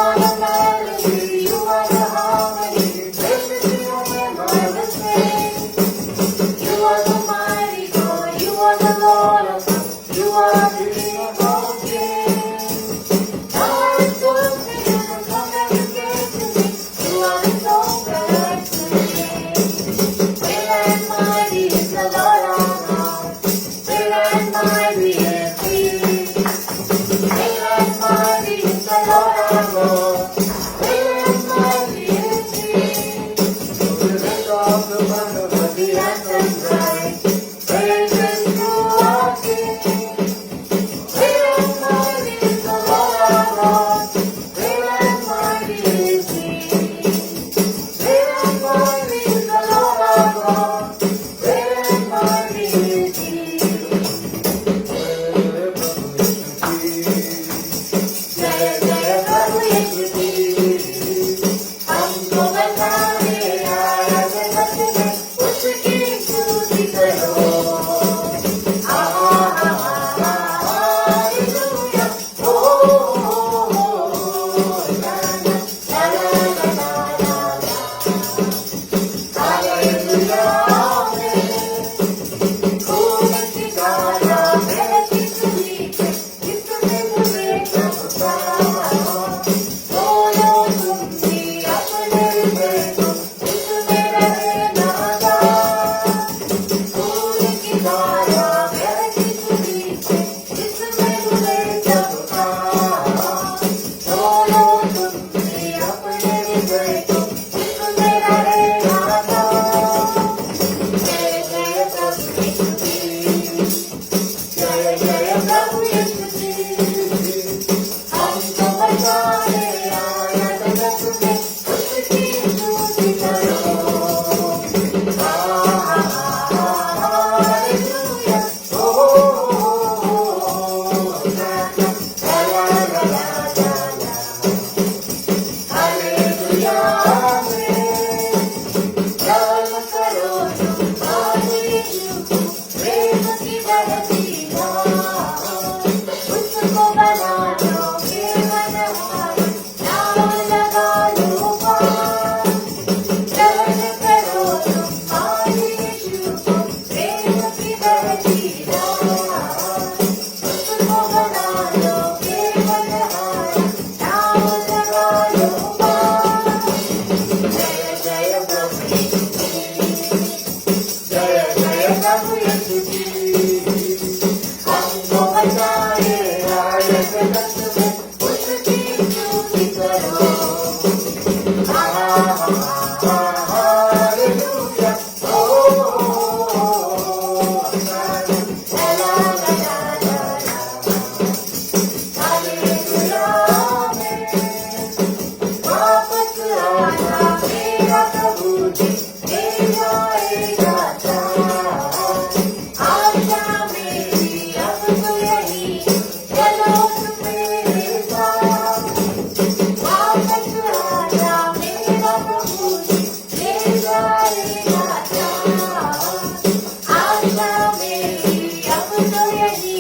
are the melody, you are the harmony, praises to your name I will sing. You are the mighty God, you are the Lord of hosts, you are the King of all kings. Now I will sing and come and you gave to me, you are the song that I sing. Great and mighty is the Lord our God, great and mighty is He. Great and mighty is the Lord our God, great and mighty is He. To the lift of the wonders of the anthem rise, praises to our King. Great and mighty is the Lord our God, great and mighty is He. Great and mighty is the Lord our God, great and mighty is He. जय जय प्रभु यीशु की, हमको बचाने आया जगत में, उसकी स्तुति करो। हालेलुया, ओ ला ला ला ला ला ला, हालेलुया खूब सितारा महकी सुनी, इसमें मुझे सब पाओ। बोलो तुम भी अपने हृदय को, इसमें रहे नादा। खूब सितारा महकी सुनी, इसमें मुझे सब पाओ। बोलो तुम भी अपने हृदय को, इसमें रहे नादा। जय जय प्रभु यीशु की, जय जय प्रभु यीशु की, हमको बचाने आया जगत में, उसकी स्तुति करो। हालेलुया, ला ला ला ला ला ला, हालेलुया कर्म करो तुम प्रभु यीशु को, प्रेम की बहती नाव, उसको बना लो केवल हार, नाम लगा लो पार। कर्म करो तुम प्रभु यीशु को, प्रेम की बहती नाव, उसको बना लो केवल हार, नाम लगा लो पार। जय जय प्रभु यीशु की, जय जय प्रभु यीशु की, हमको बचाने आए जगत में, उसकी स्तुति करो। हालेलुया, ला ला ला ला ला, हालेलुया वापस आना मेरा प्रभु जी, ले आएगा साथ। आशा मेरी अब तो यही, चलो तुम मेरे साथ। वापस आना मेरा प्रभु जी, ले जाएगा साथ। आशा मेरी अब तो यही,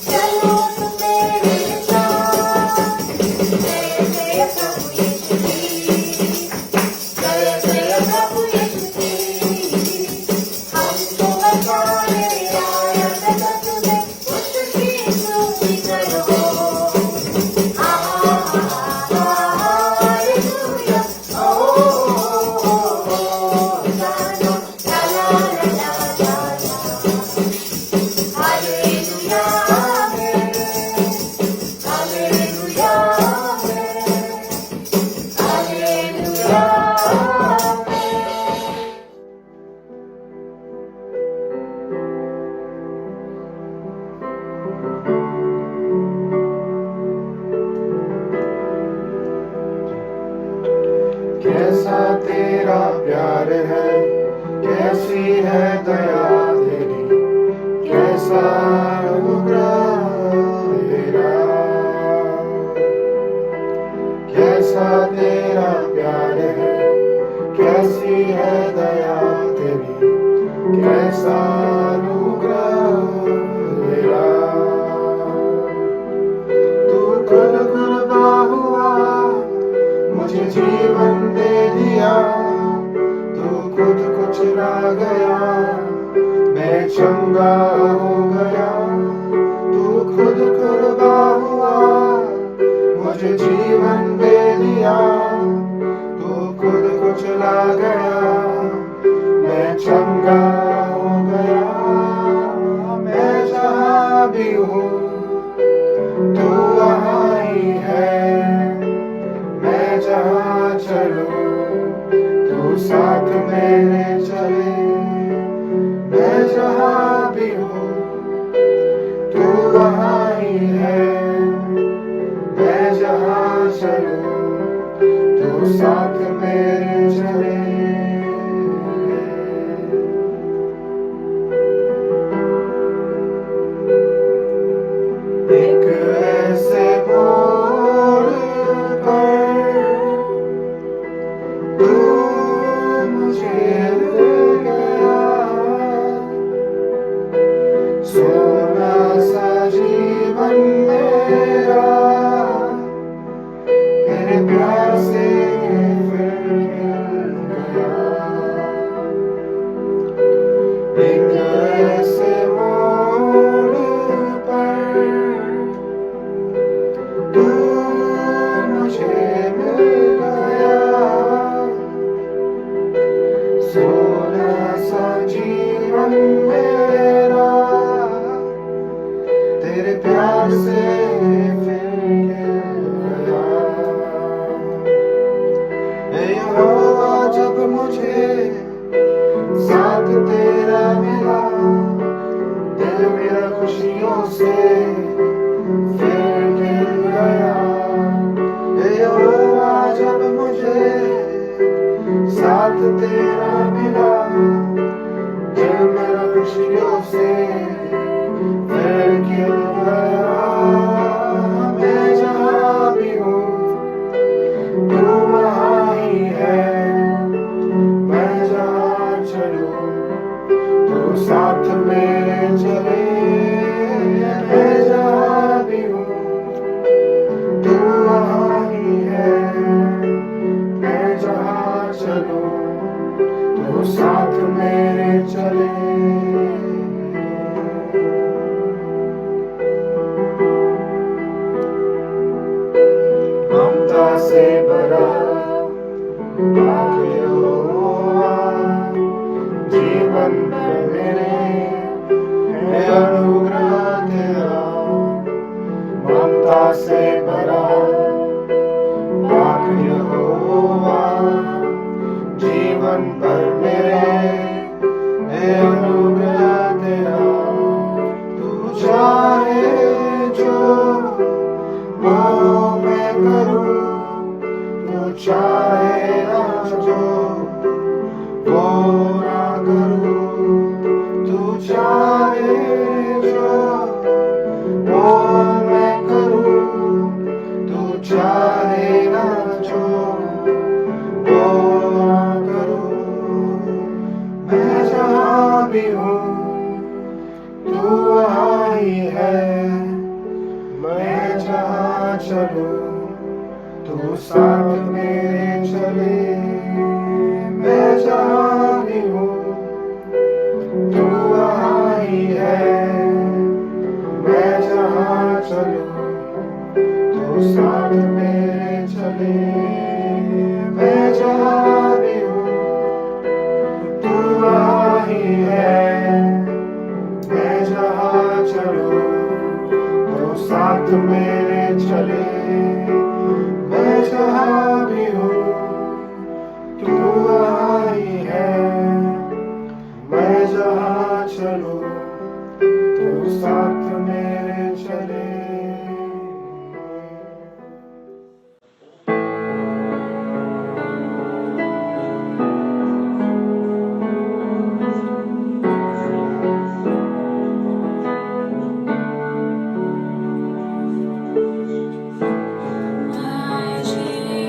चलो तुम मेरे साथ। जय जय प्रभु यीशु की, जय जय प्रभु यीशु की, हमको बचाने आया जगत में, उसकी स्तुति करो। हालेलुया, ला ला ला ला ला ला, हालेलुया हालेलुया हालेलुया। कैसा तेरा प्यार है, कैसी है दया तेरी, कैसा अनुग्रह तेरा। कैसा तेरा प्यार है, कैसी है दया तेरी, कैसा अनुग्रह तेरा। तू खुद खुदा हुआ मुझे जीवन दे दिया, तू खुद को चला गया, मैं चंगा हो गया, तू खुद कुर्बान हुआ, मुझे जीवन दे दिया, तू खुद को चला गया, मैं चंगा हो गया। मैं जहाँ भी हूँ तू वहाँ ही है, मैं जहाँ चलूँ तू साथ मेरे चले, मैं जहाँ भी हूँ तू वहाँ ही है, मैं जहाँ चलूँ तू साथ मेरे चले। एक ऐसे मोड़ पर तू मुझे मिल गया, सोना सा जीवन मेरा तेरे प्यार से फिर मिल गया। एक ऐसे मोड़ पर तू मुझे मिल गया, सोना सा जीवन मेरा तेरे प्यार से फिर खिल गया। ऐ यहोवा जब मुझे साथ तेरा मिला, दिल मेरा खुशियों से फिर खिल गया। ऐ यहोवा जब मुझे साथ तेरा मिला, दिल मेरा खुशियों से फिर खिल गया। मैं जहाँ भी हूँ तू वहाँ ही है, मैं जहाँ चलूँ तू साथ मेरे चले, मैं जहाँ भी हूँ तू वहाँ ही है, मैं जहाँ चलूँ तू साथ मेरे चले। ममता से भरा आखिर हुआ, जीवन भर मेरे है अनुग्रह तेरा। ममता से भरा आखिर हुआ, जीवन भर मेरे है अनुग्रह तेरा। तू चाहे जो वो मैं करूँ, तू चाहे ना जो वो ना करूँ, तू चाहे जो वो मैं करूँ, तू चाहे ना जो वो ना करूँ। मैं जहाँ भी हूँ तू वहाँ ही है, मैं जहाँ चलूँ तू साथ मेरे चले, मैं जहाँ भी हूँ तू वहाँ ही है, मैं जहाँ चलूँ तू साथ मेरे चले, मैं जहाँ भी हूँ तू वहाँ ही है, मैं जहाँ चलूँ तू साथ मेरे चले, मैं जहाँ भी हूँ तू वहाँ ही है, मैं जहाँ चलूँ तू साथ मेरे चले। My Jesus.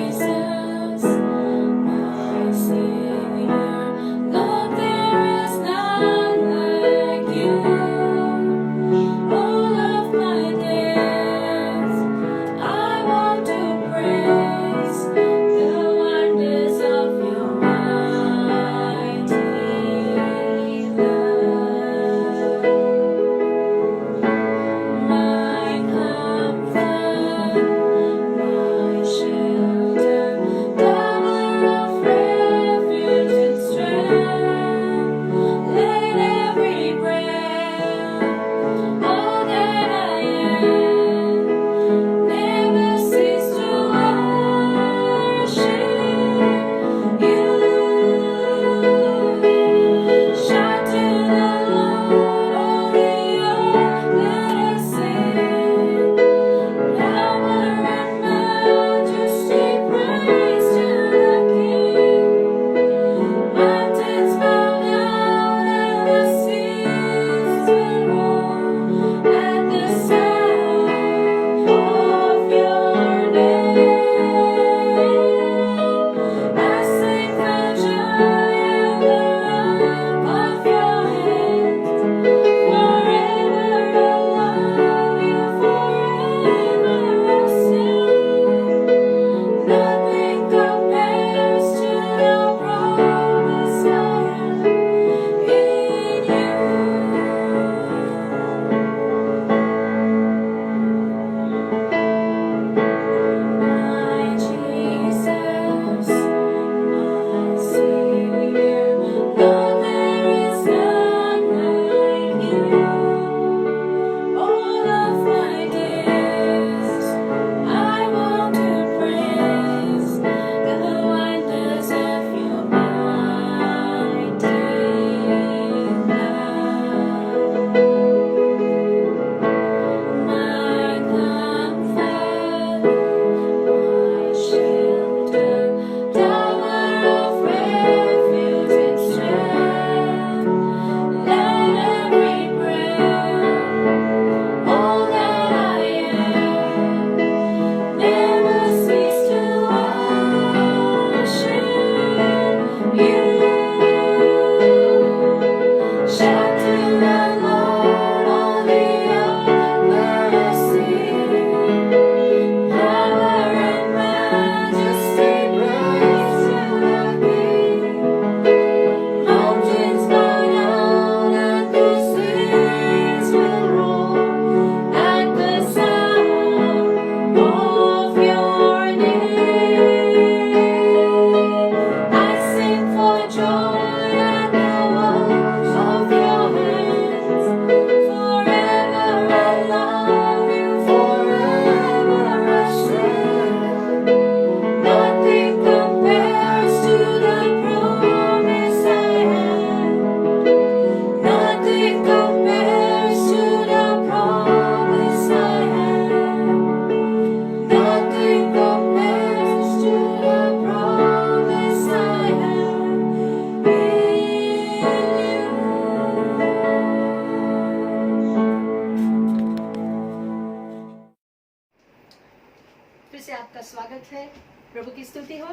प्रभु की स्तुति हो।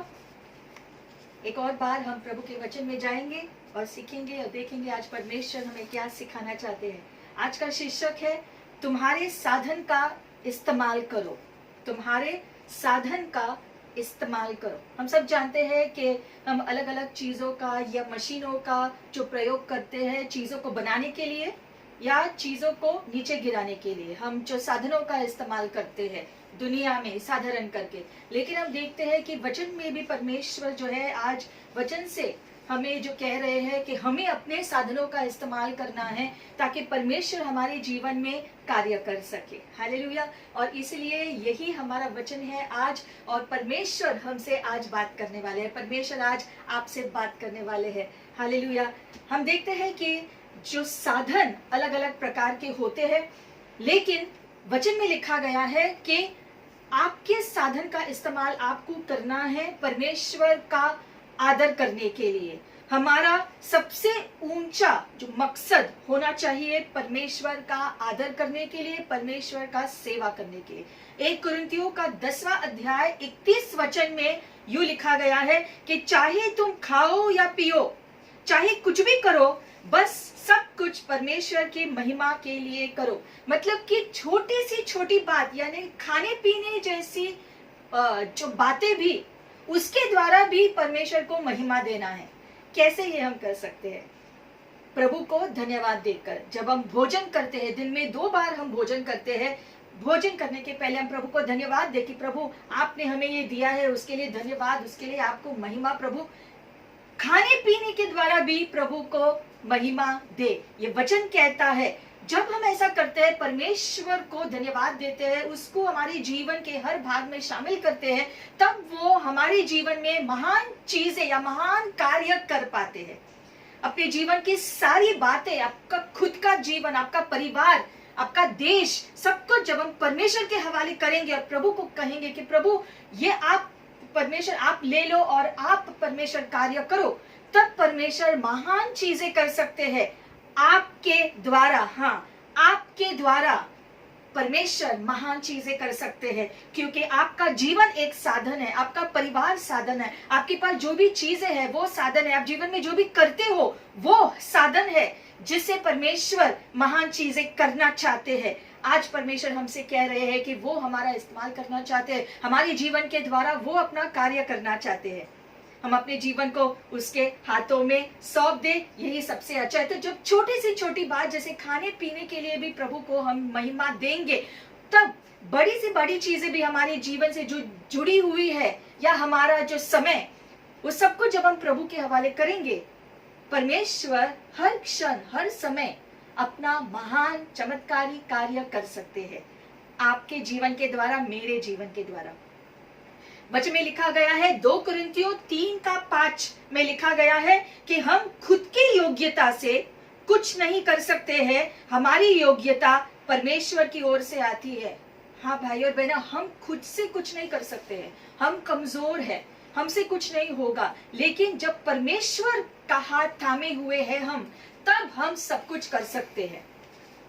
एक और बार हम प्रभु के वचन में जाएंगे और सीखेंगे और देखेंगे आज परमेश्वर हमें क्या सिखाना चाहते हैं। आज का शीर्षक है तुम्हारे साधन का इस्तेमाल करो। तुम्हारे साधन का इस्तेमाल करो। हम सब जानते हैं कि हम अलग अलग चीजों का या मशीनों का जो प्रयोग करते हैं चीजों को बनाने के लिए या चीजों को नीचे गिराने के लिए, हम जो साधनों का इस्तेमाल करते हैं दुनिया में साधारण करके। लेकिन हम देखते हैं कि वचन में भी परमेश्वर जो है आज वचन से हमें जो कह रहे हैं कि हमें अपने साधनों का इस्तेमाल करना है ताकि परमेश्वर हमारे जीवन में कार्य कर सके। हालेलुया। और इसलिए यही हमारा वचन है आज, और परमेश्वर हमसे आज बात करने वाले हैं। परमेश्वर आज आपसे बात करने वाले हैं। हालेलुया। हम देखते हैं कि जो साधन अलग अलग प्रकार के होते हैं, लेकिन वचन में लिखा गया है कि आपके साधन का इस्तेमाल आपको करना है परमेश्वर का आदर करने के लिए। हमारा सबसे ऊंचा जो मकसद होना चाहिए परमेश्वर का आदर करने के लिए, परमेश्वर का सेवा करने के लिए। 1 कुरिन्थियों का 10वां अध्याय 31 वचन में यूं लिखा गया है कि चाहे तुम खाओ या पियो, चाहे कुछ भी करो, बस सब कुछ परमेश्वर की महिमा के लिए करो। मतलब कि छोटी सी छोटी बात यानी खाने पीने जैसी जो बातें भी, उसके द्वारा भी परमेश्वर को महिमा देना है। कैसे ये हम कर सकते हैं? प्रभु को धन्यवाद देकर। जब हम भोजन करते हैं, दिन में 2 बार हम भोजन करते हैं, भोजन करने के पहले हम प्रभु को धन्यवाद दे कि प्रभु आपने हमें ये दिया है, उसके लिए धन्यवाद, उसके लिए आपको महिमा। प्रभु खाने पीने के द्वारा भी प्रभु को महिमा दे। ये वचन कहता है जब हम ऐसा करते हैं, परमेश्वर को धन्यवाद देते हैं, उसको हमारे जीवन के हर भाग में शामिल करते हैं, तब वो हमारे जीवन में महान चीजें या महान कार्य कर पाते हैं। अपने जीवन की सारी बातें, आपका खुद का जीवन, आपका परिवार, आपका देश, सब कुछ जब हम परमेश्वर के हवाले करेंगे और प्रभु को कहेंगे कि प्रभु ये आप परमेश्वर आप ले लो और आप परमेश्वर कार्य करो, तब परमेश्वर महान चीजें कर सकते हैं आपके द्वारा। हाँ, आपके द्वारा परमेश्वर महान चीजें कर सकते हैं, क्योंकि आपका जीवन एक साधन है, आपका परिवार साधन है, आपके पास जो भी चीजें हैं वो साधन है, आप जीवन में जो भी करते हो वो साधन है जिससे परमेश्वर महान चीजें करना चाहते हैं। आज परमेश्वर हमसे कह रहे हैं कि वो हमारा इस्तेमाल करना चाहते हैं, हमारे जीवन के द्वारा वो अपना कार्य करना चाहते हैं। हम अपने जीवन को उसके हाथों में सौंप दे, यही सबसे अच्छा है। तो जब छोटी से छोटी बात जैसे खाने पीने के लिए भी प्रभु को हम महिमा देंगे, तब बड़ी से बड़ी चीजें भी हमारे जीवन से जो जुड़ी हुई है या हमारा जो समय, उस सबको जब हम प्रभु के हवाले करेंगे, परमेश्वर हर क्षण हर समय अपना महान चमत्कारी कार्य कर सकते हैं आपके जीवन के द्वारा, मेरे जीवन के द्वारा। वचन में लिखा गया है 2 कुरिन्थियों 3:5 में लिखा गया है कि हम खुद की योग्यता से कुछ नहीं कर सकते हैं, हमारी योग्यता परमेश्वर की ओर से आती है। हाँ भाई और बहना, हम खुद से कुछ नहीं कर सकते हैं, हम कमजोर हैं, हमसे कुछ नहीं होगा। लेकिन जब परमेश्वर का हाथ थामे हुए हैं हम, तब हम सब कुछ कर सकते हैं,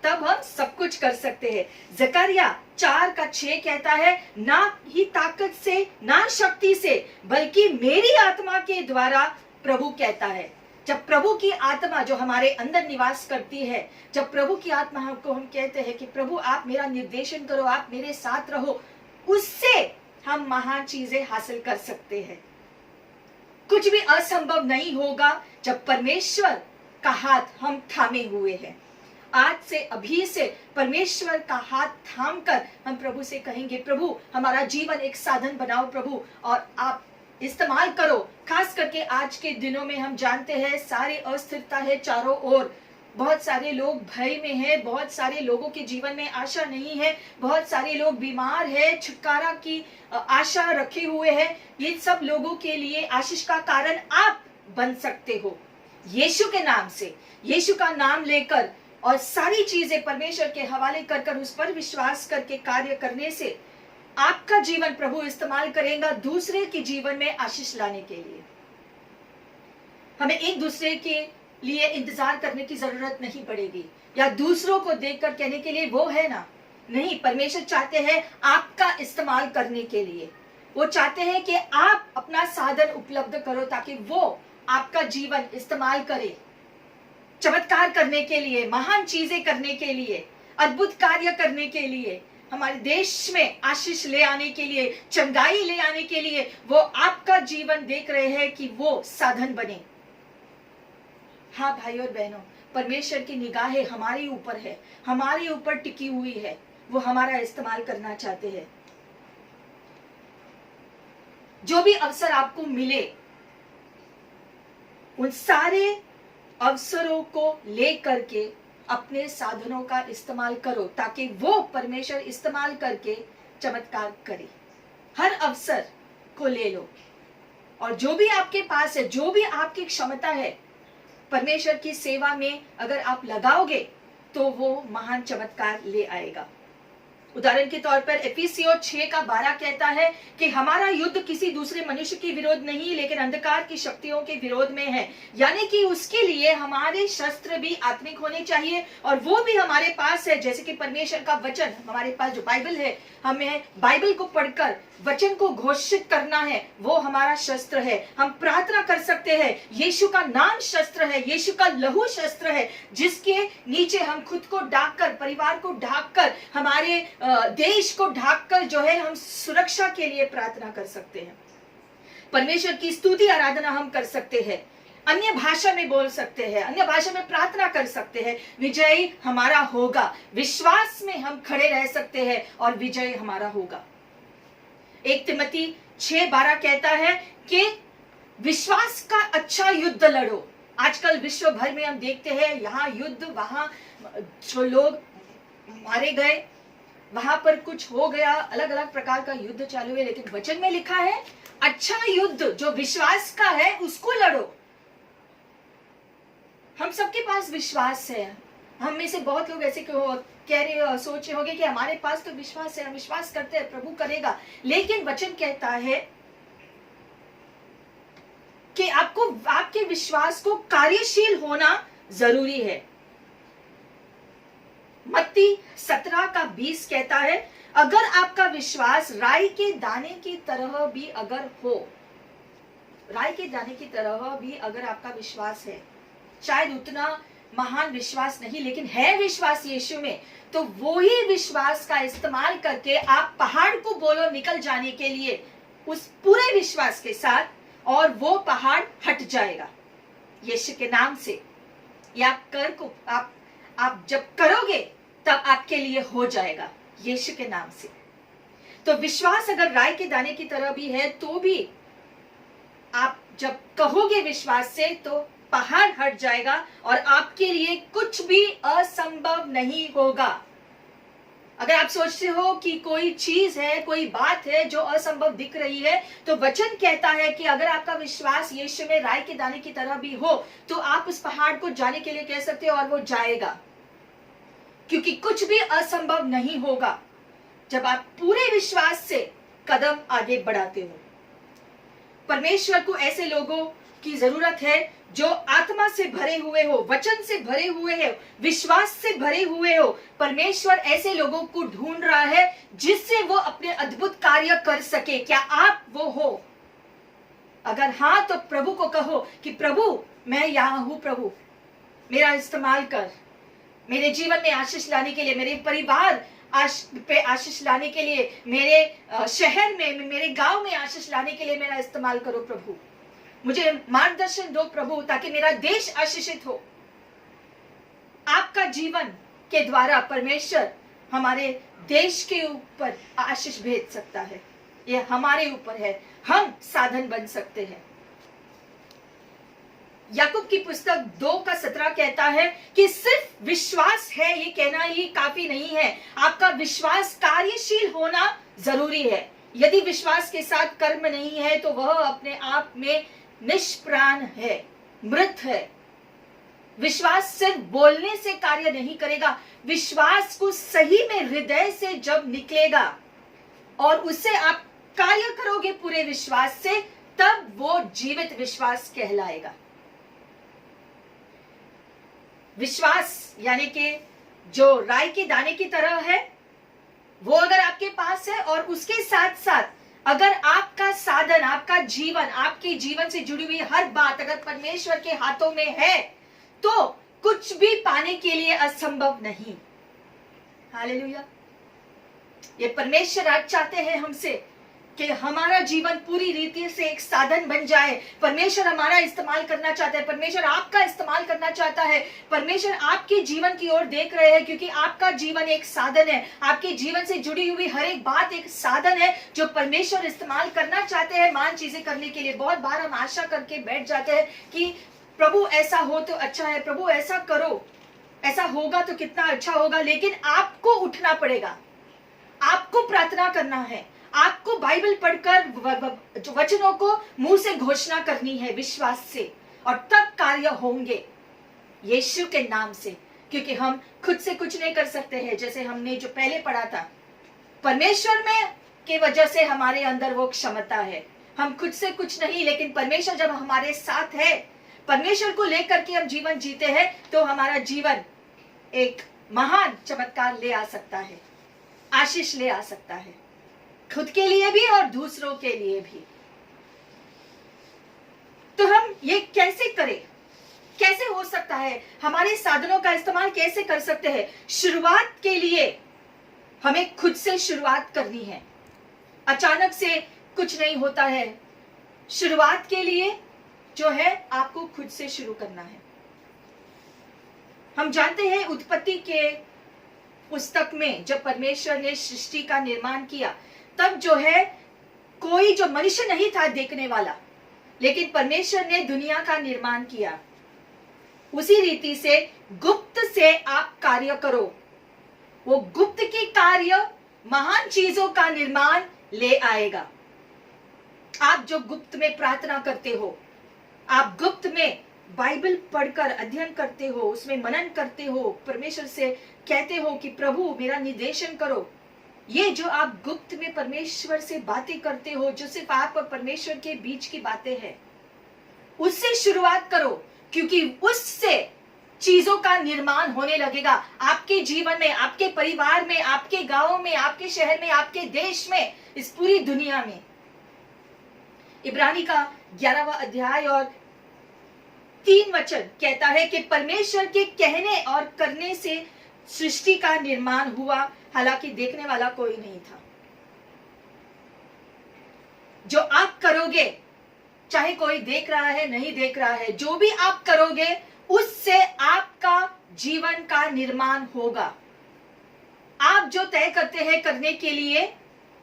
तब हम सब कुछ कर सकते हैं। जकरिया 4:6 कहता है, ना ही ताकत से ना शक्ति से बल्कि मेरी आत्मा के द्वारा, प्रभु कहता है। जब प्रभु की आत्मा जो हमारे अंदर निवास करती है, जब प्रभु की आत्मा को हम कहते हैं कि प्रभु आप मेरा निर्देशन करो, आप मेरे साथ रहो, उससे हम महान चीजें हासिल कर सकते हैं। कुछ भी असंभव नहीं होगा जब परमेश्वर का हाथ हम थामे हुए हैं। आज से अभी से परमेश्वर का हाथ थामकर हम प्रभु से कहेंगे, प्रभु हमारा जीवन एक साधन बनाओ प्रभु, और आप इस्तेमाल करो। खास करके आज के दिनों में हम जानते हैं सारी अस्थिरता है चारों ओर, बहुत सारे लोग भय में हैं, बहुत सारे लोगों के जीवन में आशा नहीं है, बहुत सारे लोग बीमार है, छुटकारा की आशा रखे हुए हैं। ये सब लोगों के लिए आशीष का कारण आप बन सकते हो यीशु के नाम से। यीशु का नाम लेकर और सारी चीजें परमेश्वर के हवाले कर कर उस पर विश्वास करके कार्य करने से आपका जीवन प्रभु इस्तेमाल करेगा दूसरे के जीवन में आशीष लाने के लिए। हमें एक दूसरे के लिए इंतजार करने की जरूरत नहीं पड़ेगी, या दूसरों को देखकर कहने के लिए वो है ना, नहीं, परमेश्वर चाहते हैं आपका इस्तेमाल करने के लिए। वो चाहते हैं कि आप अपना साधन उपलब्ध करो ताकि वो आपका जीवन इस्तेमाल करे चमत्कार करने के लिए, महान चीजें करने के लिए, अद्भुत कार्य करने के लिए, हमारे देश में आशीष ले आने के लिए, चंगाई ले आने के लिए। वो आपका जीवन देख रहे हैं कि वो साधन बने। हाँ भाई और बहनों, परमेश्वर की निगाहें हमारे ऊपर है, हमारे ऊपर टिकी हुई है। वो हमारा इस्तेमाल करना चाहते हैं। जो भी अवसर आपको मिले उन सारे अवसरों को लेकर के अपने साधनों का इस्तेमाल करो ताकि वो परमेश्वर इस्तेमाल करके चमत्कार करे। हर अवसर को ले लो और जो भी आपके पास है, जो भी आपकी क्षमता है, परमेश्वर की सेवा में अगर आप लगाओगे तो वो महान चमत्कार ले आएगा। उदाहरण के तौर पर एफिसियों 6:12 कहता है कि हमारा युद्ध किसी दूसरे मनुष्य के विरोध नहीं लेकिन अंधकार की शक्तियों के विरोध में है। यानी कि उसके लिए हमारे शस्त्र भी आत्मिक होने चाहिए और वो भी हमारे पास है। जैसे कि परमेश्वर का वचन हमारे पास जो बाइबल है, हमें बाइबल को पढ़कर वचन को घोषित करना है, वो हमारा शस्त्र है। हम प्रार्थना कर सकते हैं, यीशु का नाम शस्त्र है, यीशु का लहू शस्त्र है, जिसके नीचे हम खुद को ढांककर, परिवार को ढांककर, हमारे देश को ढांककर जो है हम सुरक्षा के लिए प्रार्थना कर सकते हैं। परमेश्वर की स्तुति आराधना हम कर सकते हैं, अन्य भाषा में बोल सकते हैं, अन्य भाषा में प्रार्थना कर सकते हैं। विजय हमारा होगा। विश्वास में हम खड़े रह सकते हैं और विजय हमारा होगा। 1 तिमोथी 6:12 कहता है कि विश्वास का अच्छा युद्ध लड़ो। आजकल विश्व भर में हम देखते हैं, यहाँ युद्ध, वहां जो लोग मारे गए, वहां पर कुछ हो गया, अलग अलग प्रकार का युद्ध चालू है। लेकिन वचन में लिखा है अच्छा युद्ध जो विश्वास का है उसको लड़ो। हम सबके पास विश्वास है। हम में से बहुत लोग ऐसे कह रहे, सोच रहे होंगे कि हमारे पास तो विश्वास है, हम विश्वास करते हैं प्रभु करेगा। लेकिन वचन कहता है कि आपको आपके विश्वास को कार्यशील होना जरूरी है। मत्ती 17:20 कहता है अगर आपका विश्वास राई के दाने की तरह भी अगर हो, राई के दाने की तरह भी अगर आपका विश्वास है, शायद उतना महान विश्वास नहीं लेकिन है विश्वास यीशु में, तो वो ही विश्वास का इस्तेमाल करके आप पहाड़ को बोलो निकल जाने के लिए, उस पूरे विश्वास के साथ, और वो पहाड़ हट जाएगा यीशु के नाम से। या आप जब करोगे तब आपके लिए हो जाएगा यीशु के नाम से। तो विश्वास अगर राई के दाने की तरह भी है तो भी आप जब कहोगे विश्वास से तो पहाड़ हट जाएगा और आपके लिए कुछ भी असंभव नहीं होगा। अगर आप सोचते हो कि कोई चीज है, कोई बात है जो असंभव दिख रही है, तो वचन कहता है कि अगर आपका विश्वास यीशु में राई के दाने की तरह भी हो तो आप उस पहाड़ को जाने के लिए कह सकते हो और वो जाएगा, क्योंकि कुछ भी असंभव नहीं होगा जब आप पूरे विश्वास से कदम आगे बढ़ाते हो। परमेश्वर को ऐसे लोगों की जरूरत है जो आत्मा से भरे हुए हो, वचन से भरे हुए हो, विश्वास से भरे हुए हो। परमेश्वर ऐसे लोगों को ढूंढ रहा है जिससे वो अपने अद्भुत कार्य कर सके। क्या आप वो हो? अगर हाँ तो प्रभु को कहो कि प्रभु मैं यहाँ हूं, प्रभु मेरा इस्तेमाल कर, मेरे जीवन में आशीष लाने के लिए, मेरे परिवार पे आशीष लाने के लिए, मेरे शहर में, मेरे गांव में आशीष लाने के लिए मेरा इस्तेमाल करो प्रभु। मुझे मार्गदर्शन दो प्रभु ताकि मेरा देश आशीषित हो। आपका जीवन के द्वारा परमेश्वर हमारे देश के ऊपर आशीष भेज सकता है। यह हमारे ऊपर है, हम साधन बन सकते हैं। याकूब की पुस्तक 2:17 कहता है कि सिर्फ विश्वास है ये कहना ही काफी नहीं है, आपका विश्वास कार्यशील होना जरूरी है। यदि विश्वास के साथ कर्म नहीं है तो वह अपने आप में निष्प्राण है, मृत है। विश्वास सिर्फ बोलने से कार्य नहीं करेगा, विश्वास को सही में हृदय से जब निकलेगा और उसे आप कार्य करोगे पूरे विश्वास से, तब वो जीवित विश्वास कहलाएगा। विश्वास यानी कि जो राई के दाने की तरह है, वो अगर आपके पास है और उसके साथ साथ अगर आपका साधन, आपका जीवन, आपके जीवन से जुड़ी हुई हर बात अगर परमेश्वर के हाथों में है तो कुछ भी पाने के लिए असंभव नहीं। हालेलुया। ये परमेश्वर आज चाहते हैं हमसे कि हमारा जीवन पूरी रीति से एक साधन बन जाए। परमेश्वर हमारा इस्तेमाल करना चाहता है, परमेश्वर आपका इस्तेमाल करना चाहता है। परमेश्वर आपके जीवन की ओर देख रहे हैं क्योंकि आपका जीवन एक साधन है। आपके जीवन से जुड़ी हुई हर एक बात एक साधन है जो परमेश्वर इस्तेमाल करना चाहते हैं महान चीजें करने के लिए। बहुत बार हम आशा करके बैठ जाते हैं कि प्रभु ऐसा हो तो अच्छा है, प्रभु ऐसा करो, ऐसा होगा तो कितना अच्छा होगा। लेकिन आपको उठना पड़ेगा, आपको प्रार्थना करना है, आपको बाइबल पढ़कर वचनों को मुंह से घोषणा करनी है विश्वास से, और तब कार्य होंगे यीशु के नाम से। क्योंकि हम खुद से कुछ नहीं कर सकते हैं। जैसे हमने जो पहले पढ़ा था, परमेश्वर में के वजह से हमारे अंदर वो क्षमता है। हम खुद से कुछ नहीं, लेकिन परमेश्वर जब हमारे साथ है, परमेश्वर को लेकर के हम जीवन जीते हैं तो हमारा जीवन एक महान चमत्कार ले आ सकता है, आशीष ले आ सकता है, खुद के लिए भी और दूसरों के लिए भी। तो हम ये कैसे करें, कैसे हो सकता है, हमारे साधनों का इस्तेमाल कैसे कर सकते हैं? शुरुआत के लिए हमें खुद से शुरुआत करनी है। अचानक से कुछ नहीं होता है। शुरुआत के लिए जो है आपको खुद से शुरू करना है। हम जानते हैं उत्पत्ति के पुस्तक में जब परमेश्वर ने सृष्टि का निर्माण किया तब जो है कोई जो मनुष्य नहीं था देखने वाला, लेकिन परमेश्वर ने दुनिया का निर्माण किया। उसी रीति से गुप्त से आप कार्य करो। वो गुप्त की कार्य महान चीजों का निर्माण ले आएगा। आप जो गुप्त में प्रार्थना करते हो, आप गुप्त में बाइबल पढ़कर अध्ययन करते हो, उसमें मनन करते हो, परमेश्वर से कहते हो कि प्रभु मेरा निर्देशन करो, ये जो आप गुप्त में परमेश्वर से बातें करते हो, जो सिर्फ आप और परमेश्वर के बीच की बातें हैं, उससे शुरुआत करो। क्योंकि उससे चीजों का निर्माण होने लगेगा आपके जीवन में, आपके परिवार में, आपके गांव में, आपके शहर में, आपके देश में, इस पूरी दुनिया में। इब्रानी का 11वां अध्याय और 3 वचन कहता है कि परमेश्वर के कहने और करने से सृष्टि का निर्माण हुआ, हालांकि देखने वाला कोई नहीं था। जो आप करोगे, चाहे कोई देख रहा है नहीं देख रहा है, जो भी आप करोगे उससे आपका जीवन का निर्माण होगा। आप जो तय करते हैं करने के लिए,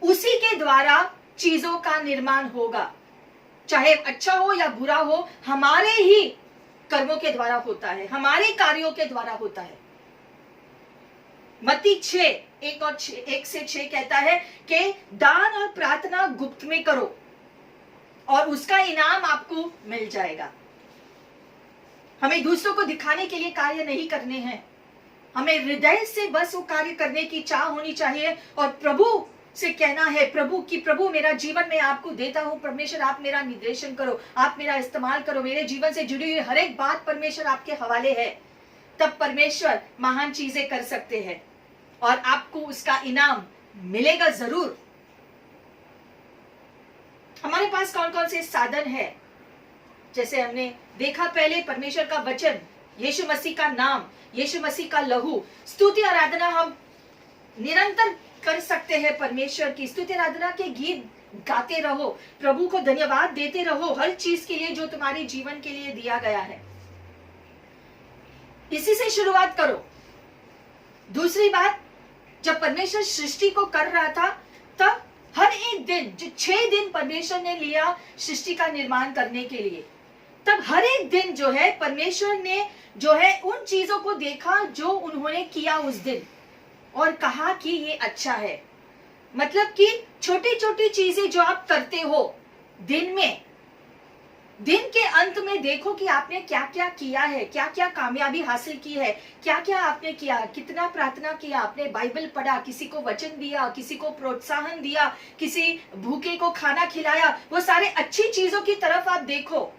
उसी के द्वारा चीजों का निर्माण होगा। चाहे अच्छा हो या बुरा हो, हमारे ही कर्मों के द्वारा होता है, हमारे कार्यों के द्वारा होता है। मत्ती 1 से 6 कहता है कि दान और प्रार्थना गुप्त में करो और उसका इनाम आपको मिल जाएगा। हमें दूसरों को दिखाने के लिए कार्य नहीं करने हैं, हमें हृदय से बस वो कार्य करने की चाह होनी चाहिए और प्रभु से कहना है प्रभु मेरा जीवन में आपको देता हूं। परमेश्वर आप मेरा निर्देशन करो, आप मेरा इस्तेमाल करो, मेरे जीवन से जुड़ी हुई हर एक बात परमेश्वर आपके हवाले है। तब परमेश्वर महान चीजें कर सकते हैं और आपको उसका इनाम मिलेगा जरूर। हमारे पास कौन कौन से साधन है? जैसे हमने देखा पहले, परमेश्वर का वचन, यीशु मसीह का नाम, यीशु मसीह का लहू, स्तुति आराधना हम निरंतर कर सकते हैं। परमेश्वर की स्तुति आराधना के गीत गाते रहो, प्रभु को धन्यवाद देते रहो हर चीज के लिए जो तुम्हारे जीवन के लिए दिया गया है। इसी से शुरुआत करो। दूसरी बात, जब परमेश्वर सृष्टि को कर रहा था तब हर एक दिन, जो 6 दिन परमेश्वर ने लिया सृष्टि का निर्माण करने के लिए, तब हर एक दिन जो है परमेश्वर ने जो है उन चीजों को देखा जो उन्होंने किया उस दिन और कहा कि ये अच्छा है। मतलब कि छोटी छोटी चीजें जो आप करते हो दिन में, दिन के अंत में देखो कि आपने क्या क्या किया है, क्या क्या कामयाबी हासिल की है, क्या क्या आपने किया, कितना प्रार्थना किया, आपने बाइबल पढ़ा, किसी को वचन दिया, किसी को प्रोत्साहन दिया, किसी भूखे को खाना खिलाया। वो सारे अच्छी चीजों की तरफ आप देखो।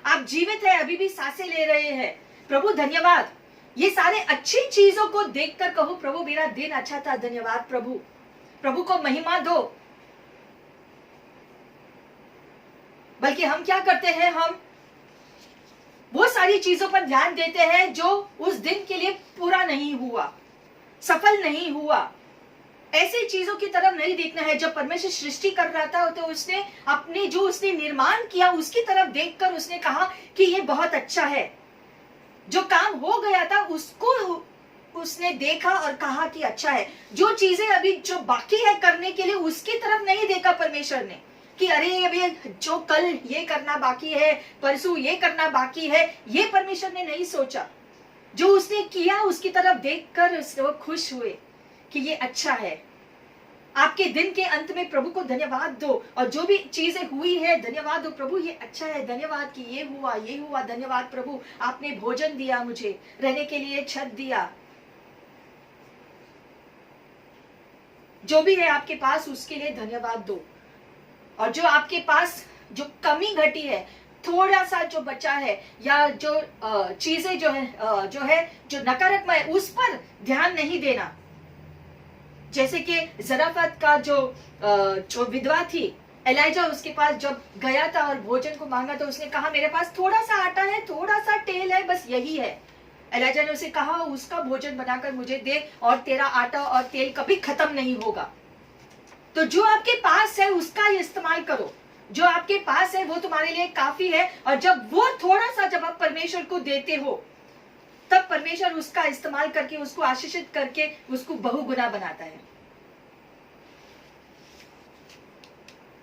आप जीवित है, अभी भी सांसें ले रहे हैं, प्रभु धन्यवाद। ये सारे अच्छी चीजों को देखकर कहो प्रभु मेरा दिन अच्छा था, धन्यवाद प्रभु, प्रभु को महिमा दो। बल्कि हम क्या करते हैं, हम वो सारी चीजों पर ध्यान देते हैं जो उस दिन के लिए पूरा नहीं हुआ, सफल नहीं हुआ। ऐसी चीजों की तरफ नहीं देखना है। जब परमेश्वर सृष्टि कर रहा था तो उसने अपने जो उसने निर्माण किया उसकी तरफ देखकर उसने कहा कि ये बहुत अच्छा है। जो काम हो गया था उसको उसने देखा और कहा कि अच्छा है। जो चीजें अभी जो बाकी है करने के लिए उसकी तरफ नहीं देखा परमेश्वर ने कि अरे अभी जो कल ये करना बाकी है, परसों ये करना बाकी है, ये परमेश्वर ने नहीं सोचा। जो उसने किया उसकी तरफ देखकर वो खुश हुए कि ये अच्छा है। आपके दिन के अंत में प्रभु को धन्यवाद दो, और जो भी चीजें हुई है धन्यवाद दो, प्रभु ये अच्छा है, धन्यवाद कि ये हुआ, धन्यवाद प्रभु आपने भोजन दिया, मुझे रहने के लिए छत दिया। जो भी है आपके पास उसके लिए धन्यवाद दो। और जो आपके पास जो कमी घटी है, थोड़ा सा जो बचा है, या जो चीजें जो नकारात्मक है उस पर ध्यान नहीं देना। जैसे कि जराफत का जो विधवा थी, एलाइजा उसके पास जब गया था और भोजन को मांगा तो उसने कहा मेरे पास थोड़ा सा आटा है, थोड़ा सा तेल है, बस यही है। एलाइजा ने उसे कहा उसका भोजन बनाकर मुझे दे और तेरा आटा और तेल कभी खत्म नहीं होगा। तो जो आपके पास है उसका इस्तेमाल करो। जो आपके पास है वो तुम्हारे लिए काफी है। और जब वो थोड़ा सा जब आप परमेश्वर को देते हो तब परमेश्वर उसका इस्तेमाल करके उसको आशीषित करके उसको बहुगुना बनाता है।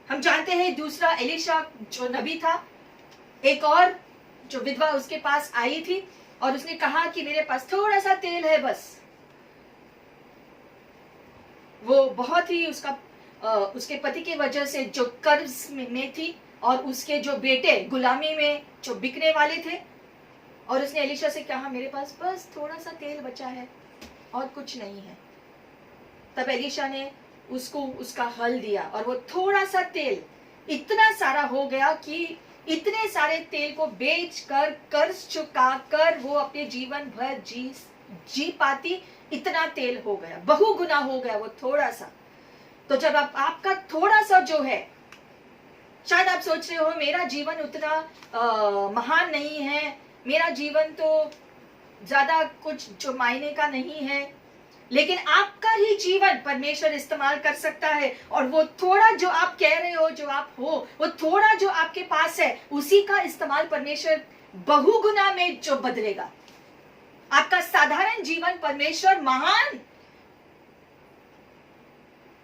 हम जानते हैं दूसरा एलीशा जो नबी था, एक और जो विधवा उसके पास आई थी और उसने कहा कि मेरे पास थोड़ा सा तेल है बस। वो बहुत ही उसके पति के वजह से जो कर्ज में थी और उसके जो बेटे गुलामी में जो बिकने वाले थे, और उसने एलीशा से कहा मेरे पास बस थोड़ा सा तेल बचा है और कुछ नहीं है। तब एलीशा ने उसको उसका हल दिया और वो थोड़ा सा तेल इतना सारा हो गया कि इतने सारे तेल को बेचकर कर्ज चुकाकर वो अपने जीवन भर जी पाती, इतना तेल हो गया, बहुगुना हो गया वो थोड़ा सा। तो जब आपका थोड़ा सा जो है, शायद आप सोच रहे हो मेरा जीवन उतना महान नहीं है, मेरा जीवन तो ज्यादा कुछ जो मायने का नहीं है, लेकिन आपका ही जीवन परमेश्वर इस्तेमाल कर सकता है। और वो थोड़ा जो आप कह रहे हो, जो आप हो, वो थोड़ा जो आपके पास है उसी का इस्तेमाल परमेश्वर बहुगुना में जो बदलेगा। आपका साधारण जीवन परमेश्वर महान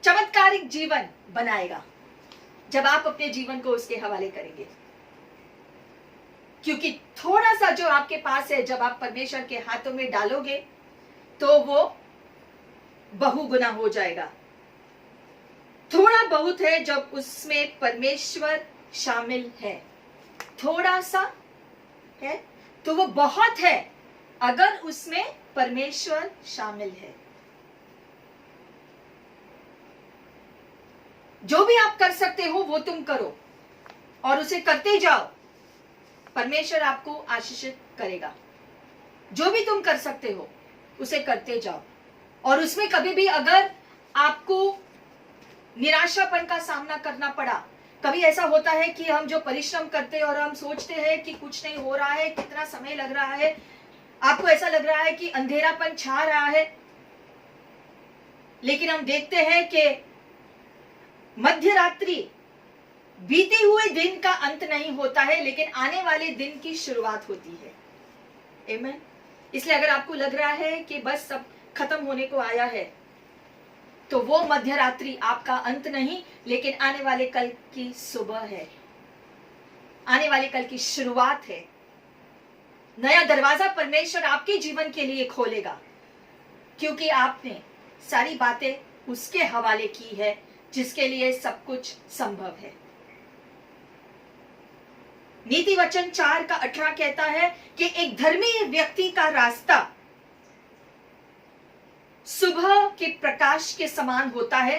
चमत्कारिक जीवन बनाएगा जब आप अपने जीवन को उसके हवाले करेंगे। क्योंकि थोड़ा सा जो आपके पास है जब आप परमेश्वर के हाथों में डालोगे तो वो बहुगुना हो जाएगा। थोड़ा बहुत है जब उसमें परमेश्वर शामिल है, थोड़ा सा है तो वो बहुत है अगर उसमें परमेश्वर शामिल है। जो भी आप कर सकते हो वो तुम करो और उसे करते जाओ, परमेश्वर आपको आशीषित करेगा। जो भी तुम कर सकते हो उसे करते जाओ। और उसमें कभी भी अगर आपको निराशापन का सामना करना पड़ा, कभी ऐसा होता है कि हम जो परिश्रम करते हैं और हम सोचते हैं कि कुछ नहीं हो रहा है, कितना समय लग रहा है, आपको ऐसा लग रहा है कि अंधेरापन छा रहा है, लेकिन हम देखते हैं कि मध्य रात्रि बीते हुए दिन का अंत नहीं होता है, लेकिन आने वाले दिन की शुरुआत होती है। आमीन। इसलिए अगर आपको लग रहा है कि बस सब खत्म होने को आया है, तो वो मध्य रात्रि आपका अंत नहीं, लेकिन आने वाले कल की सुबह है, आने वाले कल की शुरुआत है। नया दरवाजा परमेश्वर आपके जीवन के लिए खोलेगा, क्योंकि आपने सारी बातें उसके हवाले की है जिसके लिए सब कुछ संभव है। नीति वचन 4:18 कहता है कि एक धर्मी व्यक्ति का रास्ता सुबह के प्रकाश के समान होता है।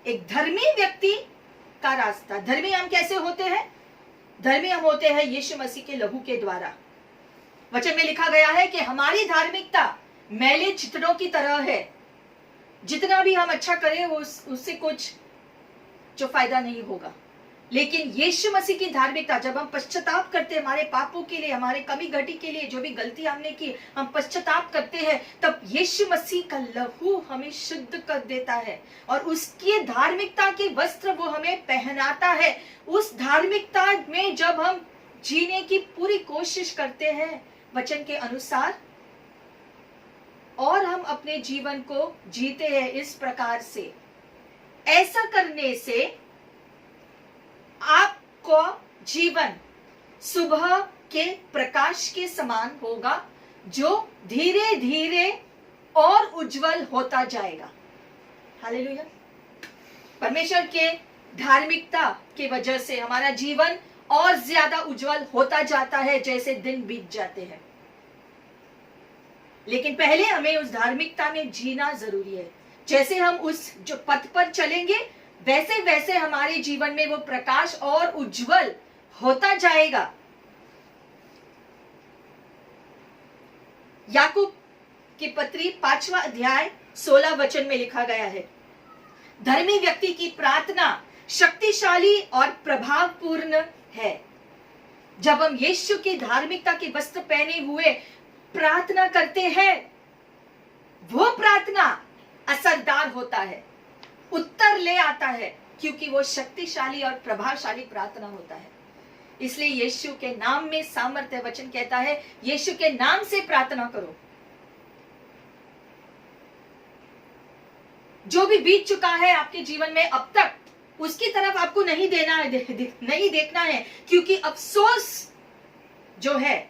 एक धर्मी व्यक्ति का रास्ता, धर्मी हम कैसे होते हैं? धर्मी हम होते हैं यीशु मसीह के लहू के द्वारा। वचन में लिखा गया है कि हमारी धार्मिकता मैले चितड़ों की तरह है, जितना भी हम अच्छा करें उससे कुछ जो फायदा नहीं होगा। लेकिन यीशु मसीह की धार्मिकता, जब हम पश्चाताप करते हैं हमारे पापों के लिए, हमारे कमी घटी के लिए, जो भी गलती हमने की, हम पश्चाताप करते हैं, तब यीशु मसीह का लहू हमें शुद्ध कर देता है और उसकी धार्मिकता के वस्त्र वो हमें पहनाता है। उस धार्मिकता में जब हम जीने की पूरी कोशिश करते हैं वचन के अनुसार, और हम अपने जीवन को जीते हैं इस प्रकार से, ऐसा करने से आपको जीवन सुबह के प्रकाश के समान होगा, जो धीरे धीरे और उज्जवल होता जाएगा। हालेलुया। परमेश्वर के धार्मिकता के वजह से हमारा जीवन और ज्यादा उज्जवल होता जाता है जैसे दिन बीत जाते हैं। लेकिन पहले हमें उस धार्मिकता में जीना जरूरी है। जैसे हम उस जो पथ पर चलेंगे, वैसे वैसे हमारे जीवन में वो प्रकाश और उज्जवल होता जाएगा। याकूब की पत्री 5वां अध्याय 16 वचन में लिखा गया है, धर्मी व्यक्ति की प्रार्थना शक्तिशाली और प्रभावपूर्ण है। जब हम यीशु की धार्मिकता के वस्त्र पहने हुए प्रार्थना करते हैं, वो प्रार्थना असरदार होता है, उत्तर ले आता है, क्योंकि वो शक्तिशाली और प्रभावशाली प्रार्थना होता है। इसलिए यीशु के नाम में सामर्थ्य, वचन कहता है यीशु के नाम से प्रार्थना करो। जो भी बीत चुका है आपके जीवन में अब तक, उसकी तरफ आपको नहीं देखना है, क्योंकि अफसोस जो है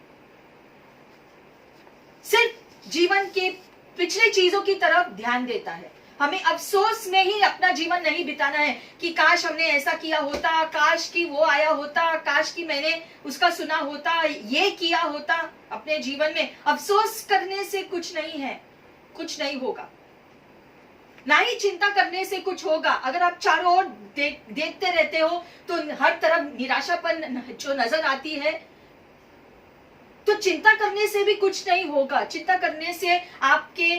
सिर्फ जीवन के पिछले चीजों की तरफ ध्यान देता है। हमें अफसोस में ही अपना जीवन नहीं बिताना है कि काश हमने ऐसा किया होता, काश कि वो आया होता, काश कि मैंने उसका सुना होता, ये किया होता। अपने जीवन में अफसोस करने से कुछ नहीं है, कुछ नहीं होगा, ना ही चिंता करने से कुछ होगा। अगर आप चारों ओर देखते रहते हो तो हर तरफ निराशापन जो नजर आती है, तो चिंता करने से भी कुछ नहीं होगा। चिंता करने से आपके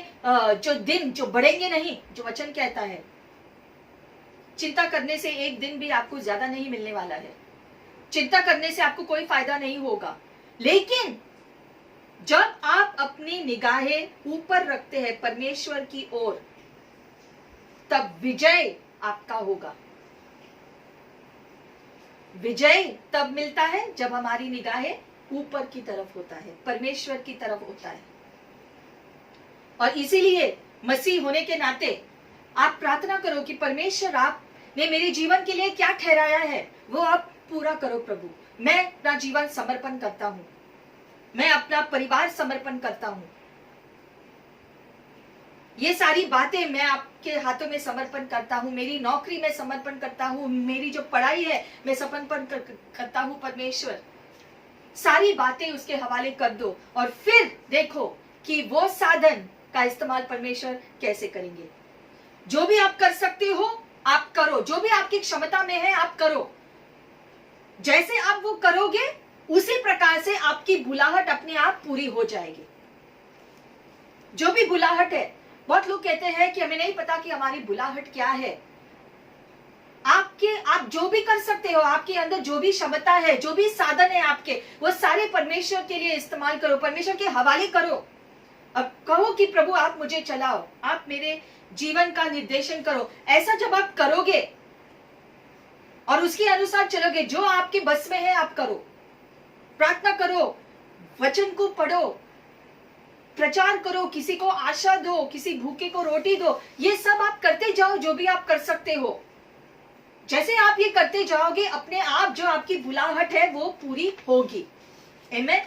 जो दिन जो बढ़ेंगे नहीं, जो वचन कहता है, चिंता करने से एक दिन भी आपको ज्यादा नहीं मिलने वाला है। चिंता करने से आपको कोई फायदा नहीं होगा। लेकिन जब आप अपनी निगाहें ऊपर रखते हैं परमेश्वर की ओर, तब विजय आपका होगा। विजय तब मिलता है जब हमारी निगाहें ऊपर की तरफ होता है, परमेश्वर की तरफ होता है। और इसीलिए मसीह होने के नाते आप प्रार्थना करो कि परमेश्वर आपने मेरे जीवन के लिए क्या ठहराया है वो आप पूरा करो। प्रभु, मैं अपना जीवन समर्पण करता हूं, मैं अपना परिवार समर्पण करता हूं, ये सारी बातें मैं आपके हाथों में समर्पण करता हूं। मेरी नौकरी में समर्पण करता हूं, मेरी जो पढ़ाई है मैं समर्पण करता हूं। परमेश्वर, सारी बातें उसके हवाले कर दो और फिर देखो कि वो साधन का इस्तेमाल परमेश्वर कैसे करेंगे। जो भी आप कर सकते हो आप करो, जो भी आपकी क्षमता में है आप करो। जैसे आप वो करोगे उसी प्रकार से आपकी बुलाहट अपने आप पूरी हो जाएगी। जो भी बुलाहट है, बहुत लोग कहते हैं कि हमें नहीं पता कि हमारी बुलाहट क्या है। आप जो भी कर सकते हो, आपके अंदर जो भी क्षमता है, जो भी साधन है आपके, वो सारे परमेश्वर के लिए इस्तेमाल करो, परमेश्वर के हवाले करो। अब कहो कि प्रभु आप मुझे चलाओ, आप मेरे जीवन का निर्देशन करो। ऐसा जब आप करोगे और उसके अनुसार चलोगे, जो आपके बस में है आप करो। प्रार्थना करो, वचन को पढ़ो, प्रचार करो, किसी को आशा दो, किसी भूखे को रोटी दो। ये सब आप करते जाओ जो भी आप कर सकते हो। जैसे आप ये करते जाओगे, अपने आप जो आपकी बुलाहट है वो पूरी होगी। आमीन।